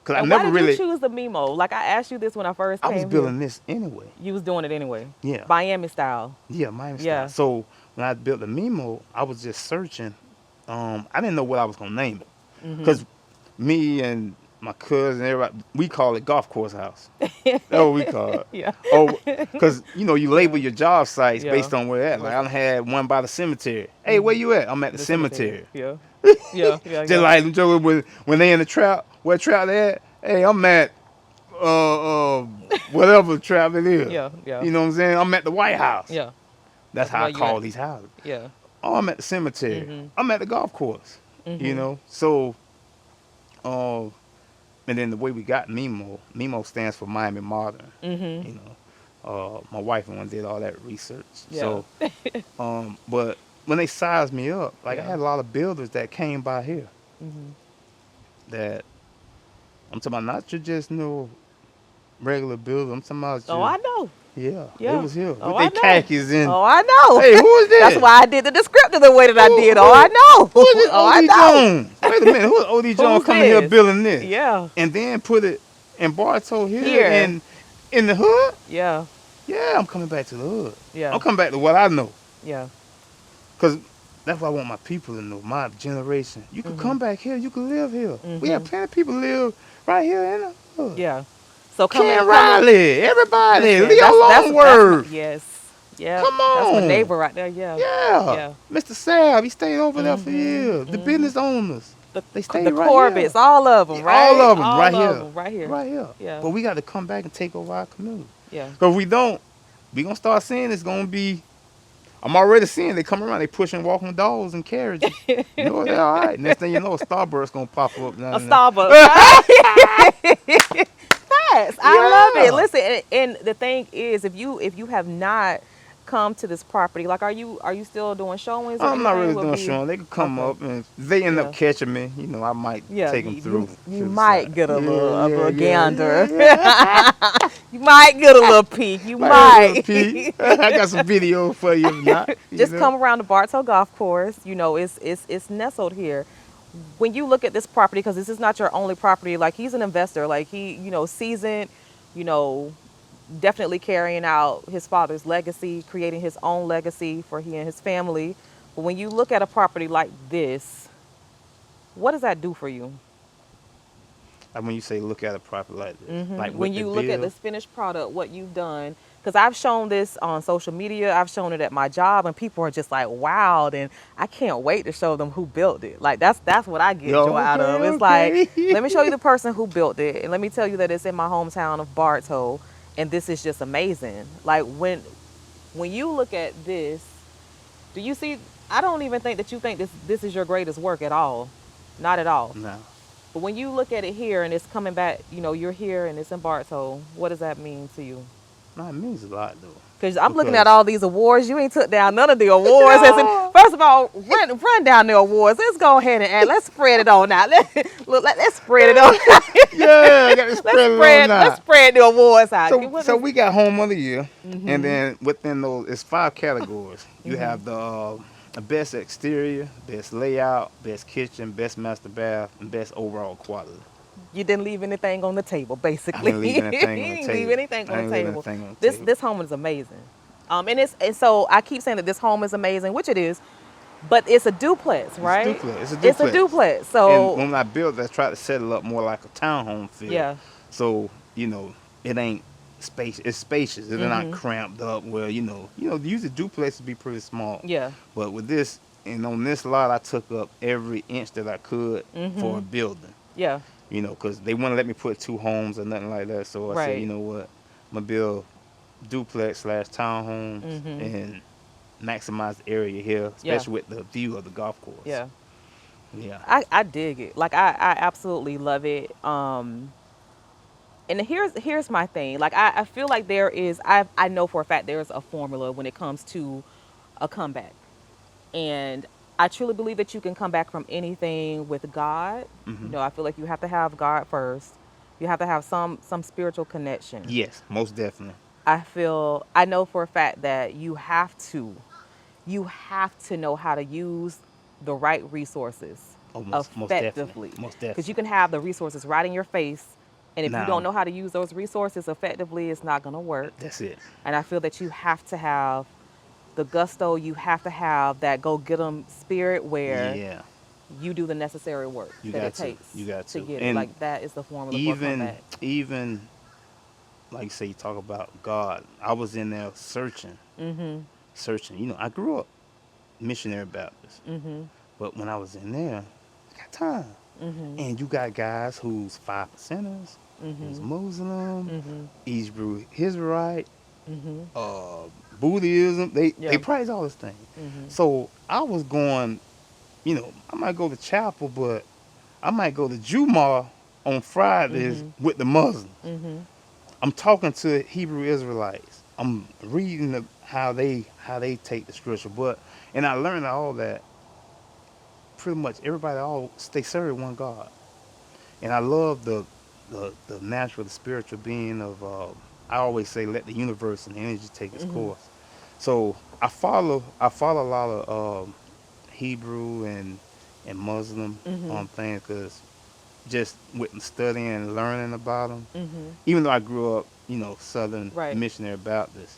Cause and why did you choose the Mimo? Like, I asked you this when I first came I was building this anyway. You was doing it anyway? Yeah. Miami style? Yeah, Miami style. So when I built the Mimo, I was just searching. I didn't know what I was going to name it. Because me and my cousin, everybody, we call it golf course house. That's what we call it. Because, you know, you label your job sites based on where you're at. Like, I had one by the cemetery. Hey, where you at? I'm at the cemetery. Just like when they in the trap, where trap they at? Hey, I'm at whatever trap it is. You know what I'm saying? I'm at the White House. That's how I call these houses. Oh, I'm at the cemetery. I'm at the golf course. You know? So and then the way we got Mimo stands for Miami Modern. You know. My wife and one did all that research. So but when they sized me up, like I had a lot of builders that came by here. That I'm talking about not just no regular builder. I'm talking about I know. Yeah, Yeah. they was here Oh, with I their know. khakis and. Oh, I know. Hey, who is that? That's why I did the descriptor the way that I did. Oh, I know. Who is this Oh, I OD know. Jones? Wait a minute, who is OD Jones Who's coming here this? building this? Yeah. And then put it in 𝗏𝗏𝗀 here Here. in the hood? Yeah. Yeah, I'm coming back to the hood. Yeah. I'm coming back to what I know. Yeah. Because that's what I want my people to know, my generation. You can come back here, you can live here. We have plenty of people live right here in the hood. Yeah. So Ken Riley, everybody, listen, Leo Longworth. Yes. Yeah. Come on. That's my neighbor right there. Yeah. Yeah. Yeah. Mr. 𝗧𝗵, he stayed over there for years. The business owners. They stayed The right Corbetts, here. all of them, right? All of them, All right of here. them, right here. Right here. Yeah. But we got to come back and take over our community. Yeah. Because if we don't, we going to start seeing it's going to be, I'm already seeing they come around, they pushing walking dolls and carriages. You know, they're all right. Next thing you know, a Starbucks going to pop up. A Starbucks. Yes, I love it. Listen, and the thing is, if you have not come to this property, like, are you still doing showings? I'm not really doing showings. They could come Okay. up and if they end up catching me. You know, I might take them through. You might get a little gander. Yeah. You might get a little peek. You might. Peek. I got some video for you if not. Just come around the 𝗏𝗏𝗀 golf course. You know, it's nestled here. When you look at this property, because this is not your only property, like, he's an investor, like, he, you know, seasoned, you know, definitely carrying out his father's legacy, creating his own legacy for he and his family. But when you look at a property like this, what does that do for you? Like when you say look at a property like this, like When you look at this finished product, what you've done, because I've shown this on social media, I've shown it at my job, and people are just like, wow, and I can't wait to show them who built it. Like, that's what I get joy out of. It's like, let me show you the person who built it, and let me tell you that it's in my hometown of 𝗏𝗏𝗀, and this is just amazing. Like, when you look at this, do you see, I don't even think that you think this is your greatest work at all. Not at all. No. But when you look at it here and it's coming back, you know, you're here and it's in 𝗏𝗏𝗀, what does that mean to you? No, it means a lot though. Because I'm looking at all these awards. You ain't took down none of the awards. No. First of all, run down the awards. Let's go ahead and let's spread it on out. Let's spread it on. Yeah, I got to spread it on out. Let's spread the awards out. So we got Home of the Year, and then within those, it's 5 categories. You have the best exterior, best layout, best kitchen, best master bath, and best overall quality. You didn't leave anything on the table, basically. I didn't leave anything on the You didn't table. leave anything on the table. This home is amazing. And so I keep saying that this home is amazing, which it is, but it's a duplex, right? It's a duplex. It's a duplex. So and when I built it, I tried to set it up more like a townhome feel. Yeah. So, you know, it ain't spacious. It's spacious. It's not cramped up where, you know, usually duplexes be pretty small. Yeah. But with this, and on this lot, I took up every inch that I could for a building. Yeah. You know, because they wouldn't let me put 2 homes or nothing like that. So I said, you know what, I'm going to build duplex / townhomes and maximize the area here, especially with the view of the golf course. Yeah. Yeah. I dig it. Like, I absolutely love it. And here's my thing. Like, I feel like there is, I know for a fact there's a formula when it comes to a comeback. And I truly believe that you can come back from anything with God. You know, I feel like you have to have God first. You have to have some spiritual connection. Yes, most definitely. I know for a fact that you have to know how to use the right resources effectively. Most definitely. Because you can have the resources right in your face, and if you don't know how to use those resources effectively, it's not going to work. That's it. And I feel that you have to have the gusto, you have to have that go-get-em spirit where you do the necessary work it takes to get it. Like, that is the formula for comeback. Even, like you say, you talk about God. I was in there searching. You know, I grew up missionary Baptist. But when I was in there, I got time. And you got guys who's 5%ers, who's Muslim, 𝗏𝗏𝗃𝗃, Buddhism, they praise all this thing. So I was going, you know, I might go to chapel, but I might go to 𝗬𝗪 on Fridays with the Muslims. I'm talking to Hebrew Israelites. I'm reading how they take the scripture, and I learned all that. Pretty much everybody they serve one God, and I love the natural, the spiritual being of I always say let the universe and the energy take its course. So I follow a lot of Hebrew and Muslim things, because just with studying and learning about them, even though I grew up, Southern Right. Missionary Baptist,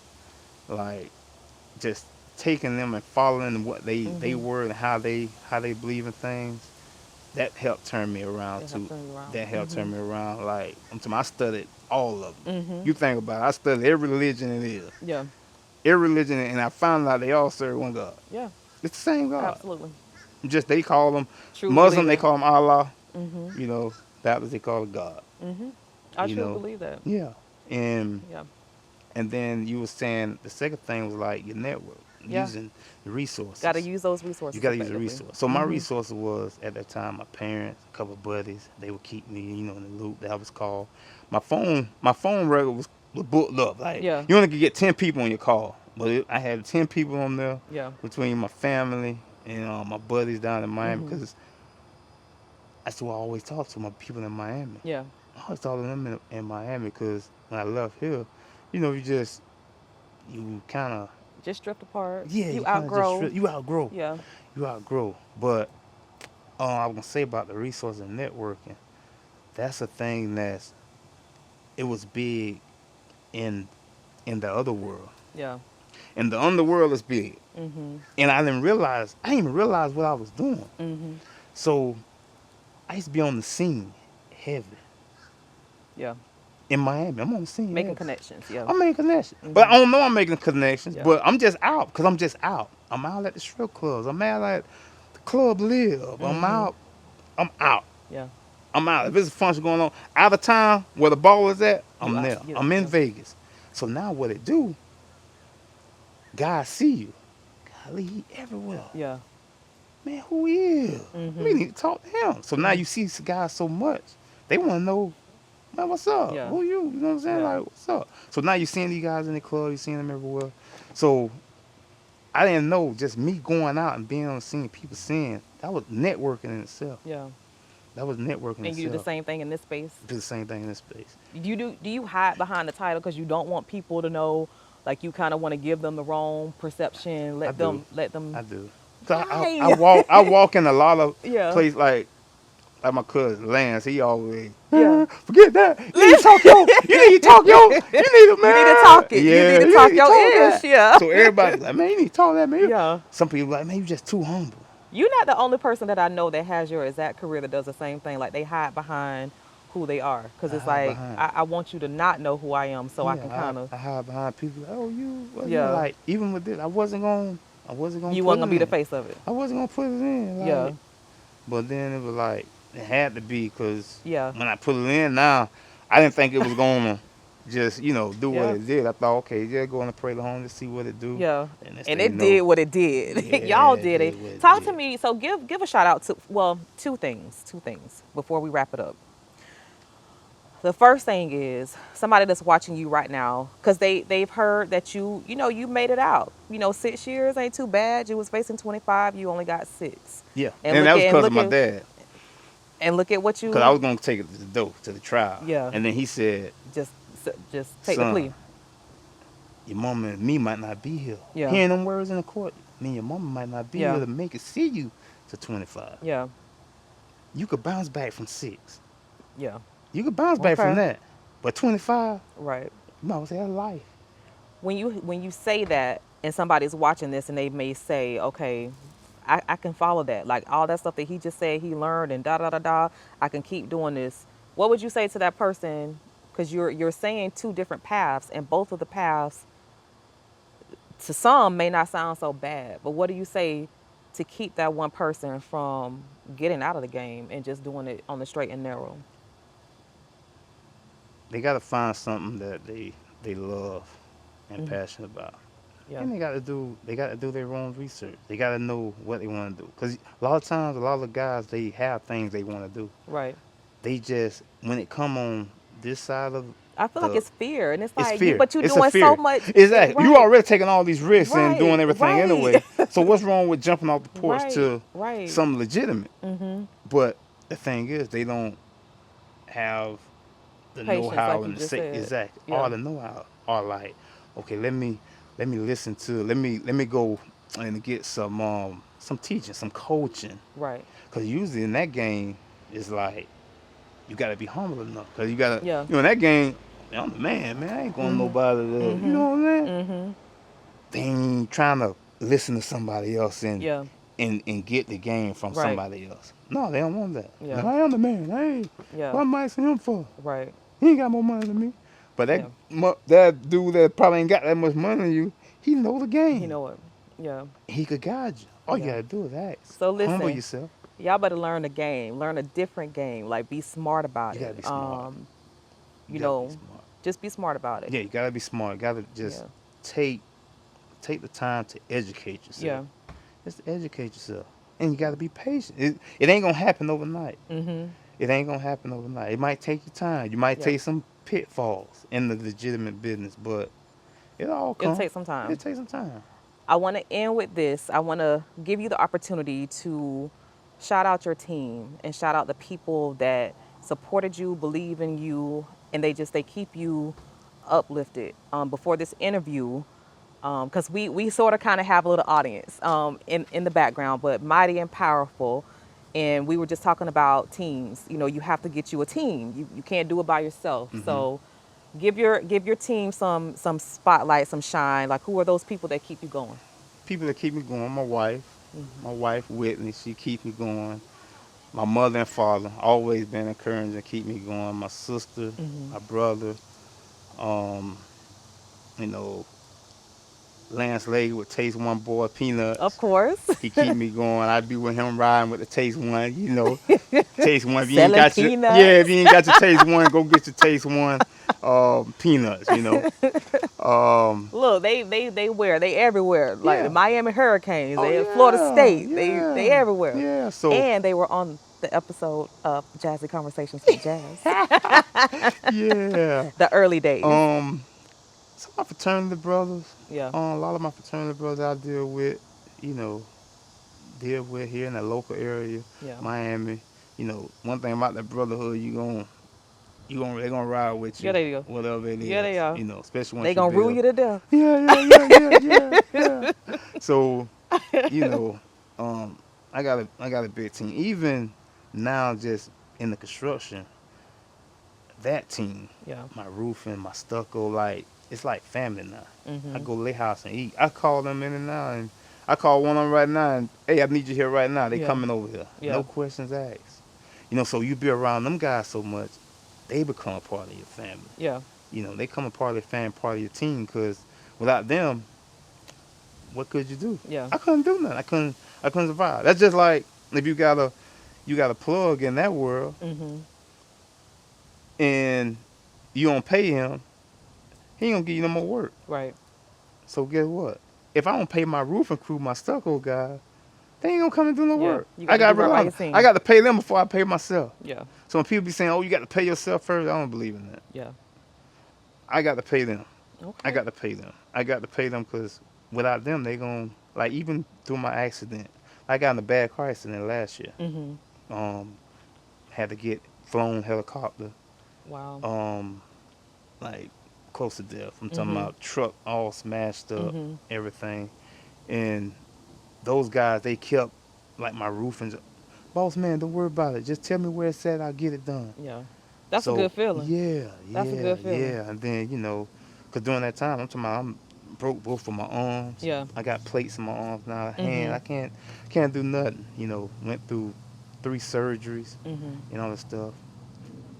like just taking them and following what they were and how they believe in things, that helped turn me around That helped too. turn you around. That helped turn me around. Like I studied all of them. Mm-hmm. You think about it, I studied every religion it is. Yeah. Every religion, and I found out they all serve one God. Yeah. It's the same God. Absolutely. Just they call them True Muslim, believer. they call him Allah. Mm-hmm. Baptist, they call it God. Mm-hmm. I You truly know, believe that. yeah. And Yeah. and then you were saying the second thing was like your network, Yeah. using the resources. Got to use those resources. You got to use the effectively. resource. So my resources was at that time my parents, a couple of buddies. They would keep me, in the loop. That was called. My phone record was booked up. Like Yeah. you only could get 10 people on your call, but I had 10 people on there. Yeah. Between my family and my buddies down in Miami, because that's who I always talk to, my people in Miami. Yeah. I always talk to them in Miami, because when I left here, you kind of, Just drift apart. yeah, You kinda outgrow. you outgrow. Yeah. You outgrow. But I was gonna say about the resource and networking. That's a thing it was big in the other world. Yeah. And the underworld is big. Mm-hmm. And I didn't even realize what I was doing. Mm-hmm. So I used to be on the scene heavy Yeah. in Miami. I'm on the scene Making heavy. connections. Yeah. I'm making connections. But I don't know I'm making connections. Yeah. But I'm just out, because I'm just out. I'm out at the strip clubs. I'm out at the Club Live. I'm out. I'm out. Yeah. I'm out. If there's a function going on out of town where the ball is at, I'm You there. out. Yeah. I'm in Yeah. Vegas. So now what it do, guys see you. Golly, he everywhere. Yeah. Man, who he is? We need to talk to him. So now you see guys so much, they want to know, man, what's up? Yeah. Who you? You know what I'm saying? Yeah. Like, what's up? So now you're seeing these guys in the club, you're seeing them everywhere. So I didn't know, just me going out and being on the scene, people seeing, that was networking in itself. Yeah. That was networking in And you do the itself. same thing in this space. Do the same thing in this space. Do you hide behind the title because you don't want people to know? Like you kind of want to give them the wrong perception. Let them. I do. 'Cause Why? I walk in a lot of Yeah. places, like my cousin Lance. He always, Yeah. forget that. You need to talk yo. You need to talk yo. You need to, man. You need to talk it. Yeah, you need to talk your that. ish. Yeah. So everybody like, man, you need to talk that, man. Yeah. Some people like, man, you just too humble. You're not the only person that I know that has your exact career that does the same thing. Like they hide behind who they are, because it's hide like behind. I want you to not know who I am, so I Yeah, can kind of. I hide behind people like, oh, you. Well, Yeah. Like even with this, I wasn't gonna. You put wasn't it gonna be the in. face of it. I wasn't gonna put it in. Like, Yeah. But then it was like, it had to be, because Yeah. when I put it in now, I didn't think it was going to just, do Yeah. what it did. I thought, okay, just go on the pray the home to see what it do. Yeah. And next And thing it you know, did what it did. Yeah, Y'all it did did it. what it Talk to did. me. So give a shout out to, well, two things before we wrap it up. The first thing is somebody that's watching you right now, because they've heard that you made it out. 6 years ain't too bad. You was facing 25. You only got 6. Yeah. And And look that was at- because and of my look dad. And look at what you. Because I was going to take it to the door, to the trial. Yeah. And then he said, just take the Son, plea. your mama and me might not be here. Yeah. Hearing them words in the court, me and your mama might not be Yeah. here to make it see you to 25. Yeah. You could bounce back from 6. Yeah. You could bounce back Okay. from that. But 25, Right. you might as well say that's life. When you say that and somebody's watching this and they may say, okay, I can follow that. Like all that stuff that he just said he learned and da da da da. I can keep doing this. What would you say to that person? Because you're saying two different paths, and both of the paths to some may not sound so bad. But what do you say to keep that one person from getting out of the game and just doing it on the straight and narrow? They got to find something that they love and passionate about. Yeah. And they got to do their own research. They got to know what they want to do. Because a lot of times, a lot of the guys, they have things they want to do. Right. They just, when it come on this side of I feel like it's fear, and it's like, fear. but you're It's a doing fear. so much. Exactly. Right. You already taking all these risks and doing Right, everything right. anyway. So what's wrong with jumping off the porch Right, to right. something legitimate? Mm-hmm. But the thing is, they don't have the Patience, know-how like you and the just say said. exactly Yeah. all the know-how are like, okay, let me listen to let me go and get some teaching, some coaching, Right. because usually in that game it's like you gotta be humble enough, because you gotta, Yeah. in that game, I'm the man, I ain't going nobody to, you know what I'm saying? Mm-hmm. They ain't trying to listen to somebody else Yeah. and get the game from Right. somebody else. No, they don't want that. Yeah. I am the man. Hey, Yeah. what am I asking him for? Right. He ain't got more money than me. But Yeah. that dude that probably ain't got that much money than you, he know the You game. know what? Yeah. He could guide you. All you Yeah. gotta do is ask. So Humble listen, yourself. y'all better learn a game, learn a different game. Like be smart about You gotta it. be smart. You You gotta be know, smart. just be smart about it. Yeah, you gotta be smart. You gotta just Yeah. take take the time to educate Yeah. yourself. Just educate yourself. And you gotta be patient. It ain't gonna happen overnight. Mm-hmm. It ain't gonna happen overnight. It might take you time. You might Yeah. take some pitfalls in the legitimate business, but it all It'll come. take some time. It takes some time. I want to end with this. I want to give you the opportunity to shout out your team and shout out the people that supported you, believe in you, and they keep you uplifted. Before this interview, because we sort of kind of have a little audience in the background, but mighty and powerful. And we were just talking about teams. You know, you have to get you a team. You can't do it by yourself. Mm-hmm. So give your team some spotlight, some shine. Like who are those people that keep you going? People that keep me going, my wife Whitney, she keeps me going. My mother and father always been encouraging to keep me going. My sister, Mm-hmm. my brother, um, you know, Lance Lady with Taste One Boy Of Peanuts. course. He keep me going. I be with him riding with the Taste One, Taste One. If you ain't Selling got your yeah, if peanuts. you ain't got your Taste One, go get your Taste One peanuts. Look, they everywhere. Like the Yeah. Miami Hurricanes, Oh they in Florida yeah, State, they yeah, everywhere. yeah. So And they were on the episode of Jazzy Conversations with Jazz. yeah. The early days. Some of my fraternity brothers, Yeah. a lot of my fraternity brothers I you know, deal with here in the local area, Yeah. Miami. One thing about the brotherhood, they're gonna ride with Yeah, you, they do. whatever it Yeah, they is. are. Especially They once you gonna rule build. you to death. Yeah. So, you know, um, I got a big team. Even now, just in the construction, that team, Yeah. my roofing, my stucco, like it's like family now. I Mm-hmm. go lay house and eat. I call them in and now, and I call one of them right now, and hey, I need you here right now. They Yeah. coming over here, Yeah. no questions asked. So you be around them guys so much, they become a part of your family. Yeah. They come a part of your family, part of your team, because without them, what could you do? Yeah. I couldn't do nothing. I couldn't survive. That's just like if you got a plug in that world Mm-hmm. and you don't pay him, he ain't gonna give you no more work. Right. So guess what? If I don't pay my roofing crew, my stucco guy, they ain't gonna come and do no Yeah. work. You I got to got do to right by your realize team. I got to pay them before I pay myself. Yeah. So when people be saying, "Oh, you got to pay yourself first," I don't believe in that. Yeah. I got to pay them. Okay. I got to pay them. I got to pay them because without them, they gon' like even through my accident. I got in a bad car accident last year. Mm-hmm. Had to get flown helicopter. Wow. Like close to death. I'm talking Mm-hmm. about truck all smashed up, Mm-hmm. everything. And those guys, they kept like my roofing. Boss man, don't worry about it. Just tell me where it's at. I'll get it done. Yeah. That's a So good feeling. yeah, That's a yeah, good feeling. yeah. And then cause during that time, I'm broke both of my arms. Yeah. I got plates in my arms now. Mm-hmm. Hand, I can't do nothing. Went through 3 surgeries Mm-hmm. and all that stuff.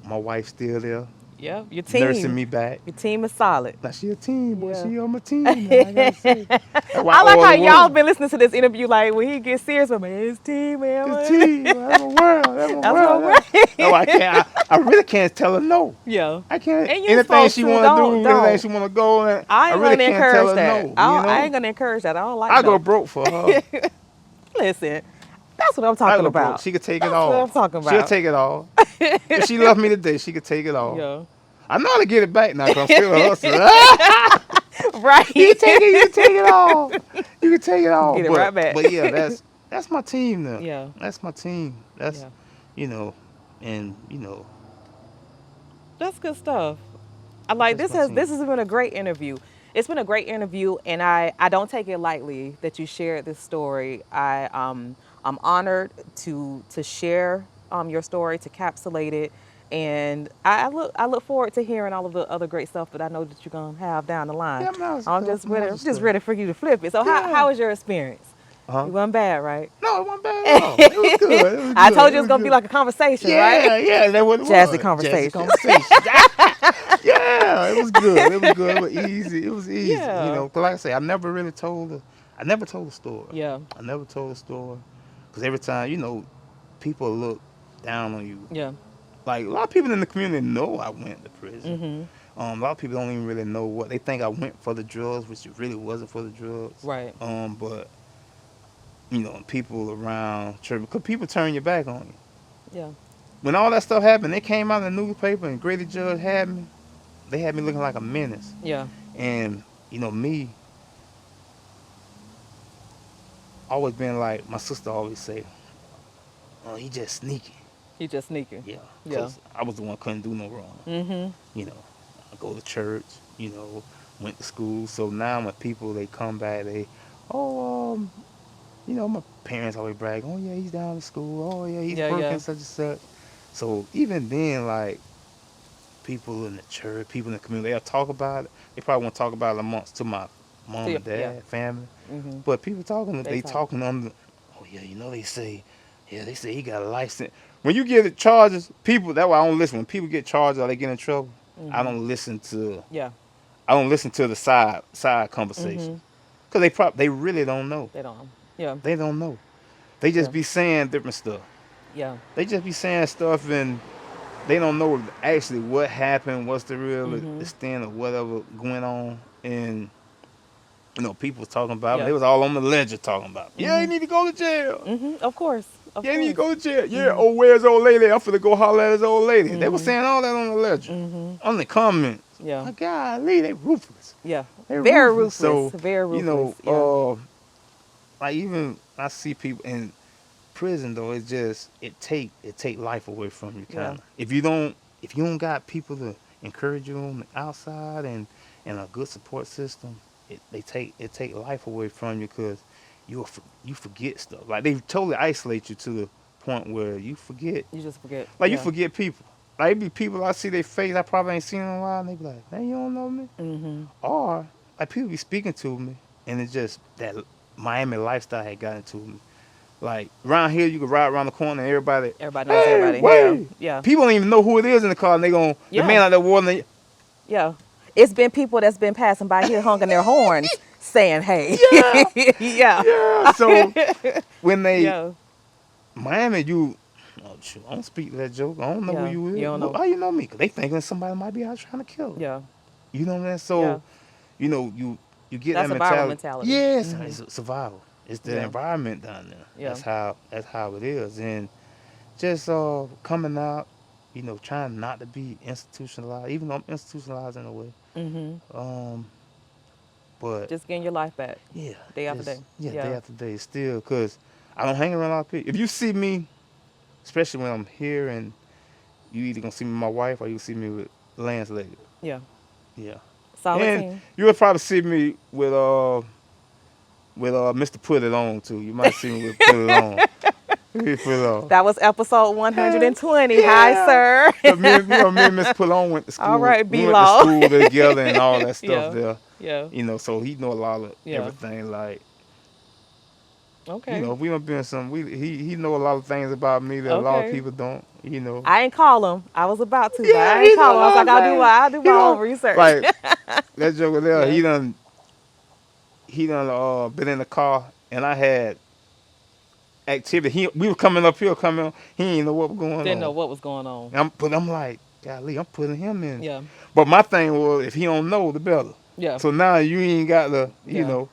My wife's still there, Yeah. Your team. nursing me back. Your team is solid. Now she a team, boy. Yeah. She on my team now, I gotta say. That's why I like owe how the y'all world. been listening to this interview. Like when he gets serious with me, his team, man. It's team. That's my world. That's my That's world. what That's why I can't. I really can't tell her no. Yeah. I can't. And you Anything supposed she to. want to do, Don't. anything she want to go, and I I ain't really gonna can't tell encourage her that. no. I ain't gonna encourage that. I don't like I go no. broke for her. Listen, that's what I'm I talking go broke. about. She could take That's it all. what I'm talking about. She'll take it all. If she loved me today, she could take it all. Yeah. I know how to get it back now because I'm still a hustler. Right. You can take it all. You can take it all. Get it right back. But yeah, that's my team now. Yeah. That's my team. That's Yeah. you know, and That's good stuff. I like Just this continue. has been a great interview. It's been a great interview, and I don't take it lightly that you shared this story. I'm honored to share your story, to capsulate it, and I look forward to hearing all of the other great stuff that I know that you're gonna have down the line. Yeah, more I'm stuff, just more ready, just stuff. ready for you to flip it. So Yeah. how was your experience? Uh-huh. It wasn't bad, right? No, it wasn't bad at all. It was good. It was I good. told It you it was was gonna be good. like a conversation, Yeah, right? yeah, that's what it Jazzy was. Jazzy conversation. conversation. Yeah, it was good. It was good. It was easy. It was easy. You Yeah. know, 'cause like I say, I never told a story. Yeah. I never told a story. Because every time, people look down on you. Yeah. Like, a lot of people in the community know I went to prison. Mhm. A lot of people don't even really know what they think I went for the drugs, which it really wasn't for the drugs. Right. But people around church, because people turn your back on you. Yeah. When all that stuff happened, they came out in the newspaper and Grady Judge had me. They had me looking like a menace. Yeah. And me, always been like my sister always say, "Oh, he just sneaky." He just sneaking. Yeah. Yeah. Because I was the one couldn't do no wrong. Mhm. I go to church. Went to school. So now when people they come back, oh my parents always brag, "Oh yeah, he's down to school. Oh yeah, he's Yeah. working Yeah. such and such." So even then, like, people in the church, people in the community, they'll talk about it. They probably won't talk about it amongst to my mom and dad, Yeah. family. Mhm. But people talking, They they talk. talking under. Oh yeah, they say he got a license. When you get charges, people. That's why I don't listen. When people get charged or they get in trouble, I don't listen to. Yeah. I don't listen to the side conversation Mhm. because they really don't know. They don't. Yeah. They don't know. They just Yeah. be saying different stuff. Yeah. They just be saying stuff and they don't know actually what happened, what's the real Mhm. extent of whatever going on. And people was talking about it. Yeah. They was all on the ledger talking about it. Yeah, you need to go to jail. Mhm. Of course. Of Yeah, you need to course. go to jail. Yeah, oh, where's old lady? I'm finna go holler at his old lady. They was Mhm. saying all that on the ledger. Mhm. On the comments. Yeah. My golly, they ruthless. Yeah. They Very ruthless. ruthless. So, Very ruthless. Yeah. like even I see people in prison though, it take life away from you kind of. Yeah. If you don't got people to encourage you on the outside and a good support system, it take life away from you because you forget stuff. Like they totally isolate you to the point where you forget. You just forget. Like Yeah. you forget people. Like it be people I see their face I probably ain't seen in a while and they be like, man, you don't know me? Mhm. Or like people be speaking to me and it's just that Miami lifestyle had gotten to me. Like around here you can ride around the corner and everybody Knows hey, everybody. wait. Yeah. People don't even know who it is in the car and they gon' Yeah. the man out there warning Yeah. It's been people that's been passing by here honking their horns saying, hey. Yeah. Yeah. Yeah. So when they Yeah. Miami, shoot, I don't speak to that joke. I don't know Yeah, who you is. you don't know. How you know me? Because they thinking somebody might be out trying to kill them. Yeah. You know what I'm saying? So, Yeah. you get That's that survival mentality. mentality. Yes, Mhm. it's survival. It's the Yeah. environment down there. Yeah. That's how it is. And just coming out, trying not to be institutionalized, even though I'm institutionalized in a way. Mhm. But Just getting your life back. yeah, Day after day. Yeah, Yeah. day after day. Still, because I don't hang around a lot of people. If you see me, especially when I'm here, and you either gonna see me with my wife or you see me with Lance later. Yeah. Yeah. Solid And team. you would probably see me with Mr. Put It On too. You might see me with Put It On. Put It On. That was episode 120. Yeah. Hi, sir. But me and Miss Put It On went to school. All right, we went B-Law. to school together and all that stuff Yeah. there. Yeah. So he know a lot of Yeah. everything. Like, Okay. we done been some. He know a lot of things about me that a lot of Okay. people don't. I ain't call him. I was about to, but Yeah, I ain't he call him. I was know like, I'll do my own research. Like that joke there, Yeah. he done been in the car and I had activity. We were coming up here, he didn't know what was going on. Didn't know what was going on. But I'm like, golly, I'm putting him in. Yeah. But my thing was, if he don't know, the better. Yeah. So now you ain't got to, Yeah.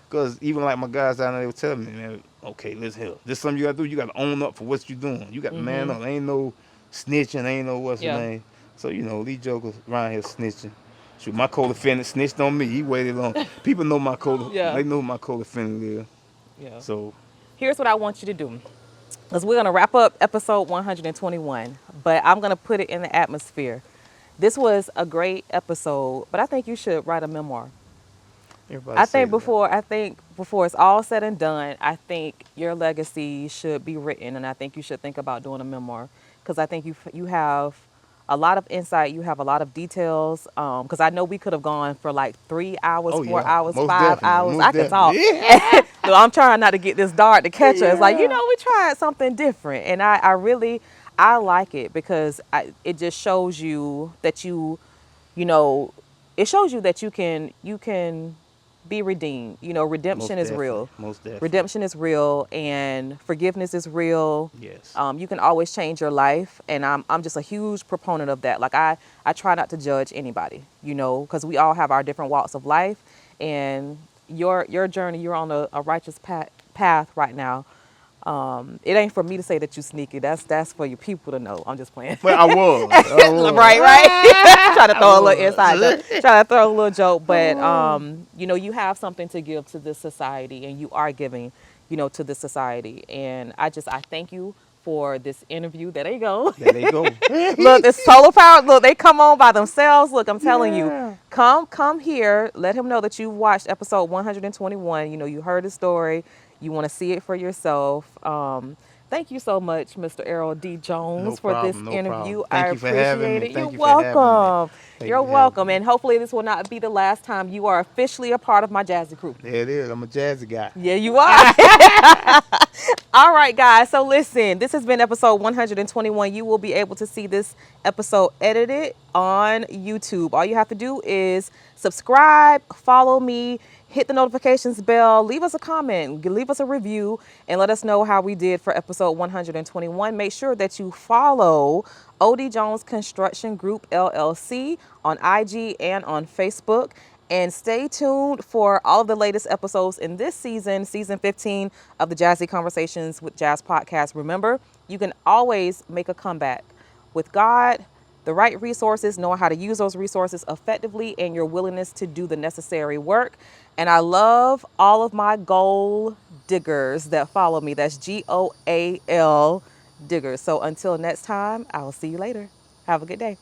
because even like my guys down there, they were telling me, man, okay, listen here. This is something you got to do. You got to own up for what you doing. You got to man up. Ain't no snitching. Ain't no what's the Yeah. name. So, these jokers around here snitching. Shoot, my co-defendant snitched on me. He waited on. People know my co-defendant. Yeah. They know who my co-defendant is. Yeah. So, Here's what I want you to do. Because we're going to wrap up episode 121, but I'm going to put it in the atmosphere. This was a great episode, but I think you should write a memoir. Everybody says that. I think before it's all said and done, I think your legacy should be written, and I think you should think about doing a memoir because I think you have a lot of insight, you have a lot of details. Because I know we could have gone for like 3 hours, Oh 4 hours, most 5 hours. definitely, I could talk. Yeah. So I'm trying not to get this dark to catch us. Like Yeah. we tried something different, and I really I like it because it just shows you that you know, it shows you that you can be redeemed. Redemption is real. Most definitely. Redemption is real, and forgiveness is real. Yes. You can always change your life, and I'm just a huge proponent of that. Like I try not to judge anybody, because we all have our different walks of life, and your journey, you're on a righteous path right now. It ain't for me to say that you sneaky. That's for your people to know. I'm just playing. Well, I was. Right. Try to throw a little inside joke. Try to throw a little joke, but you have something to give to this society, and you are giving, to this society. And I thank you for this interview. There they go. There they go. Look, it's solar power. Look, they come on by themselves. Look, I'm telling you, come here. Let him know that you watched episode 121. You heard the story. You want to see it for yourself. Thank you so much, Mr. Errol D. Jones, for this interview. I appreciate it. You're welcome. You're welcome. And hopefully this will not be the last time you are officially a part of my Jazzy crew. There it is. I'm a Jazzy guy. Yeah, you are. All right, guys. So listen, this has been episode 121. You will be able to see this episode edited on YouTube. All you have to do is subscribe, follow me, hit the notifications bell, leave us a comment, leave us a review, and let us know how we did for episode 121. Make sure that you follow O.D. Jones Construction Group, LLC on IG and on Facebook. And stay tuned for all of the latest episodes in this season 15 of the Jazzy Conversations with Jazz podcast. Remember, you can always make a comeback with God, the right resources, knowing how to use those resources effectively, and your willingness to do the necessary work. And I love all of my goal diggers that follow me. That's GOAL diggers. So until next time, I will see you later. Have a good day.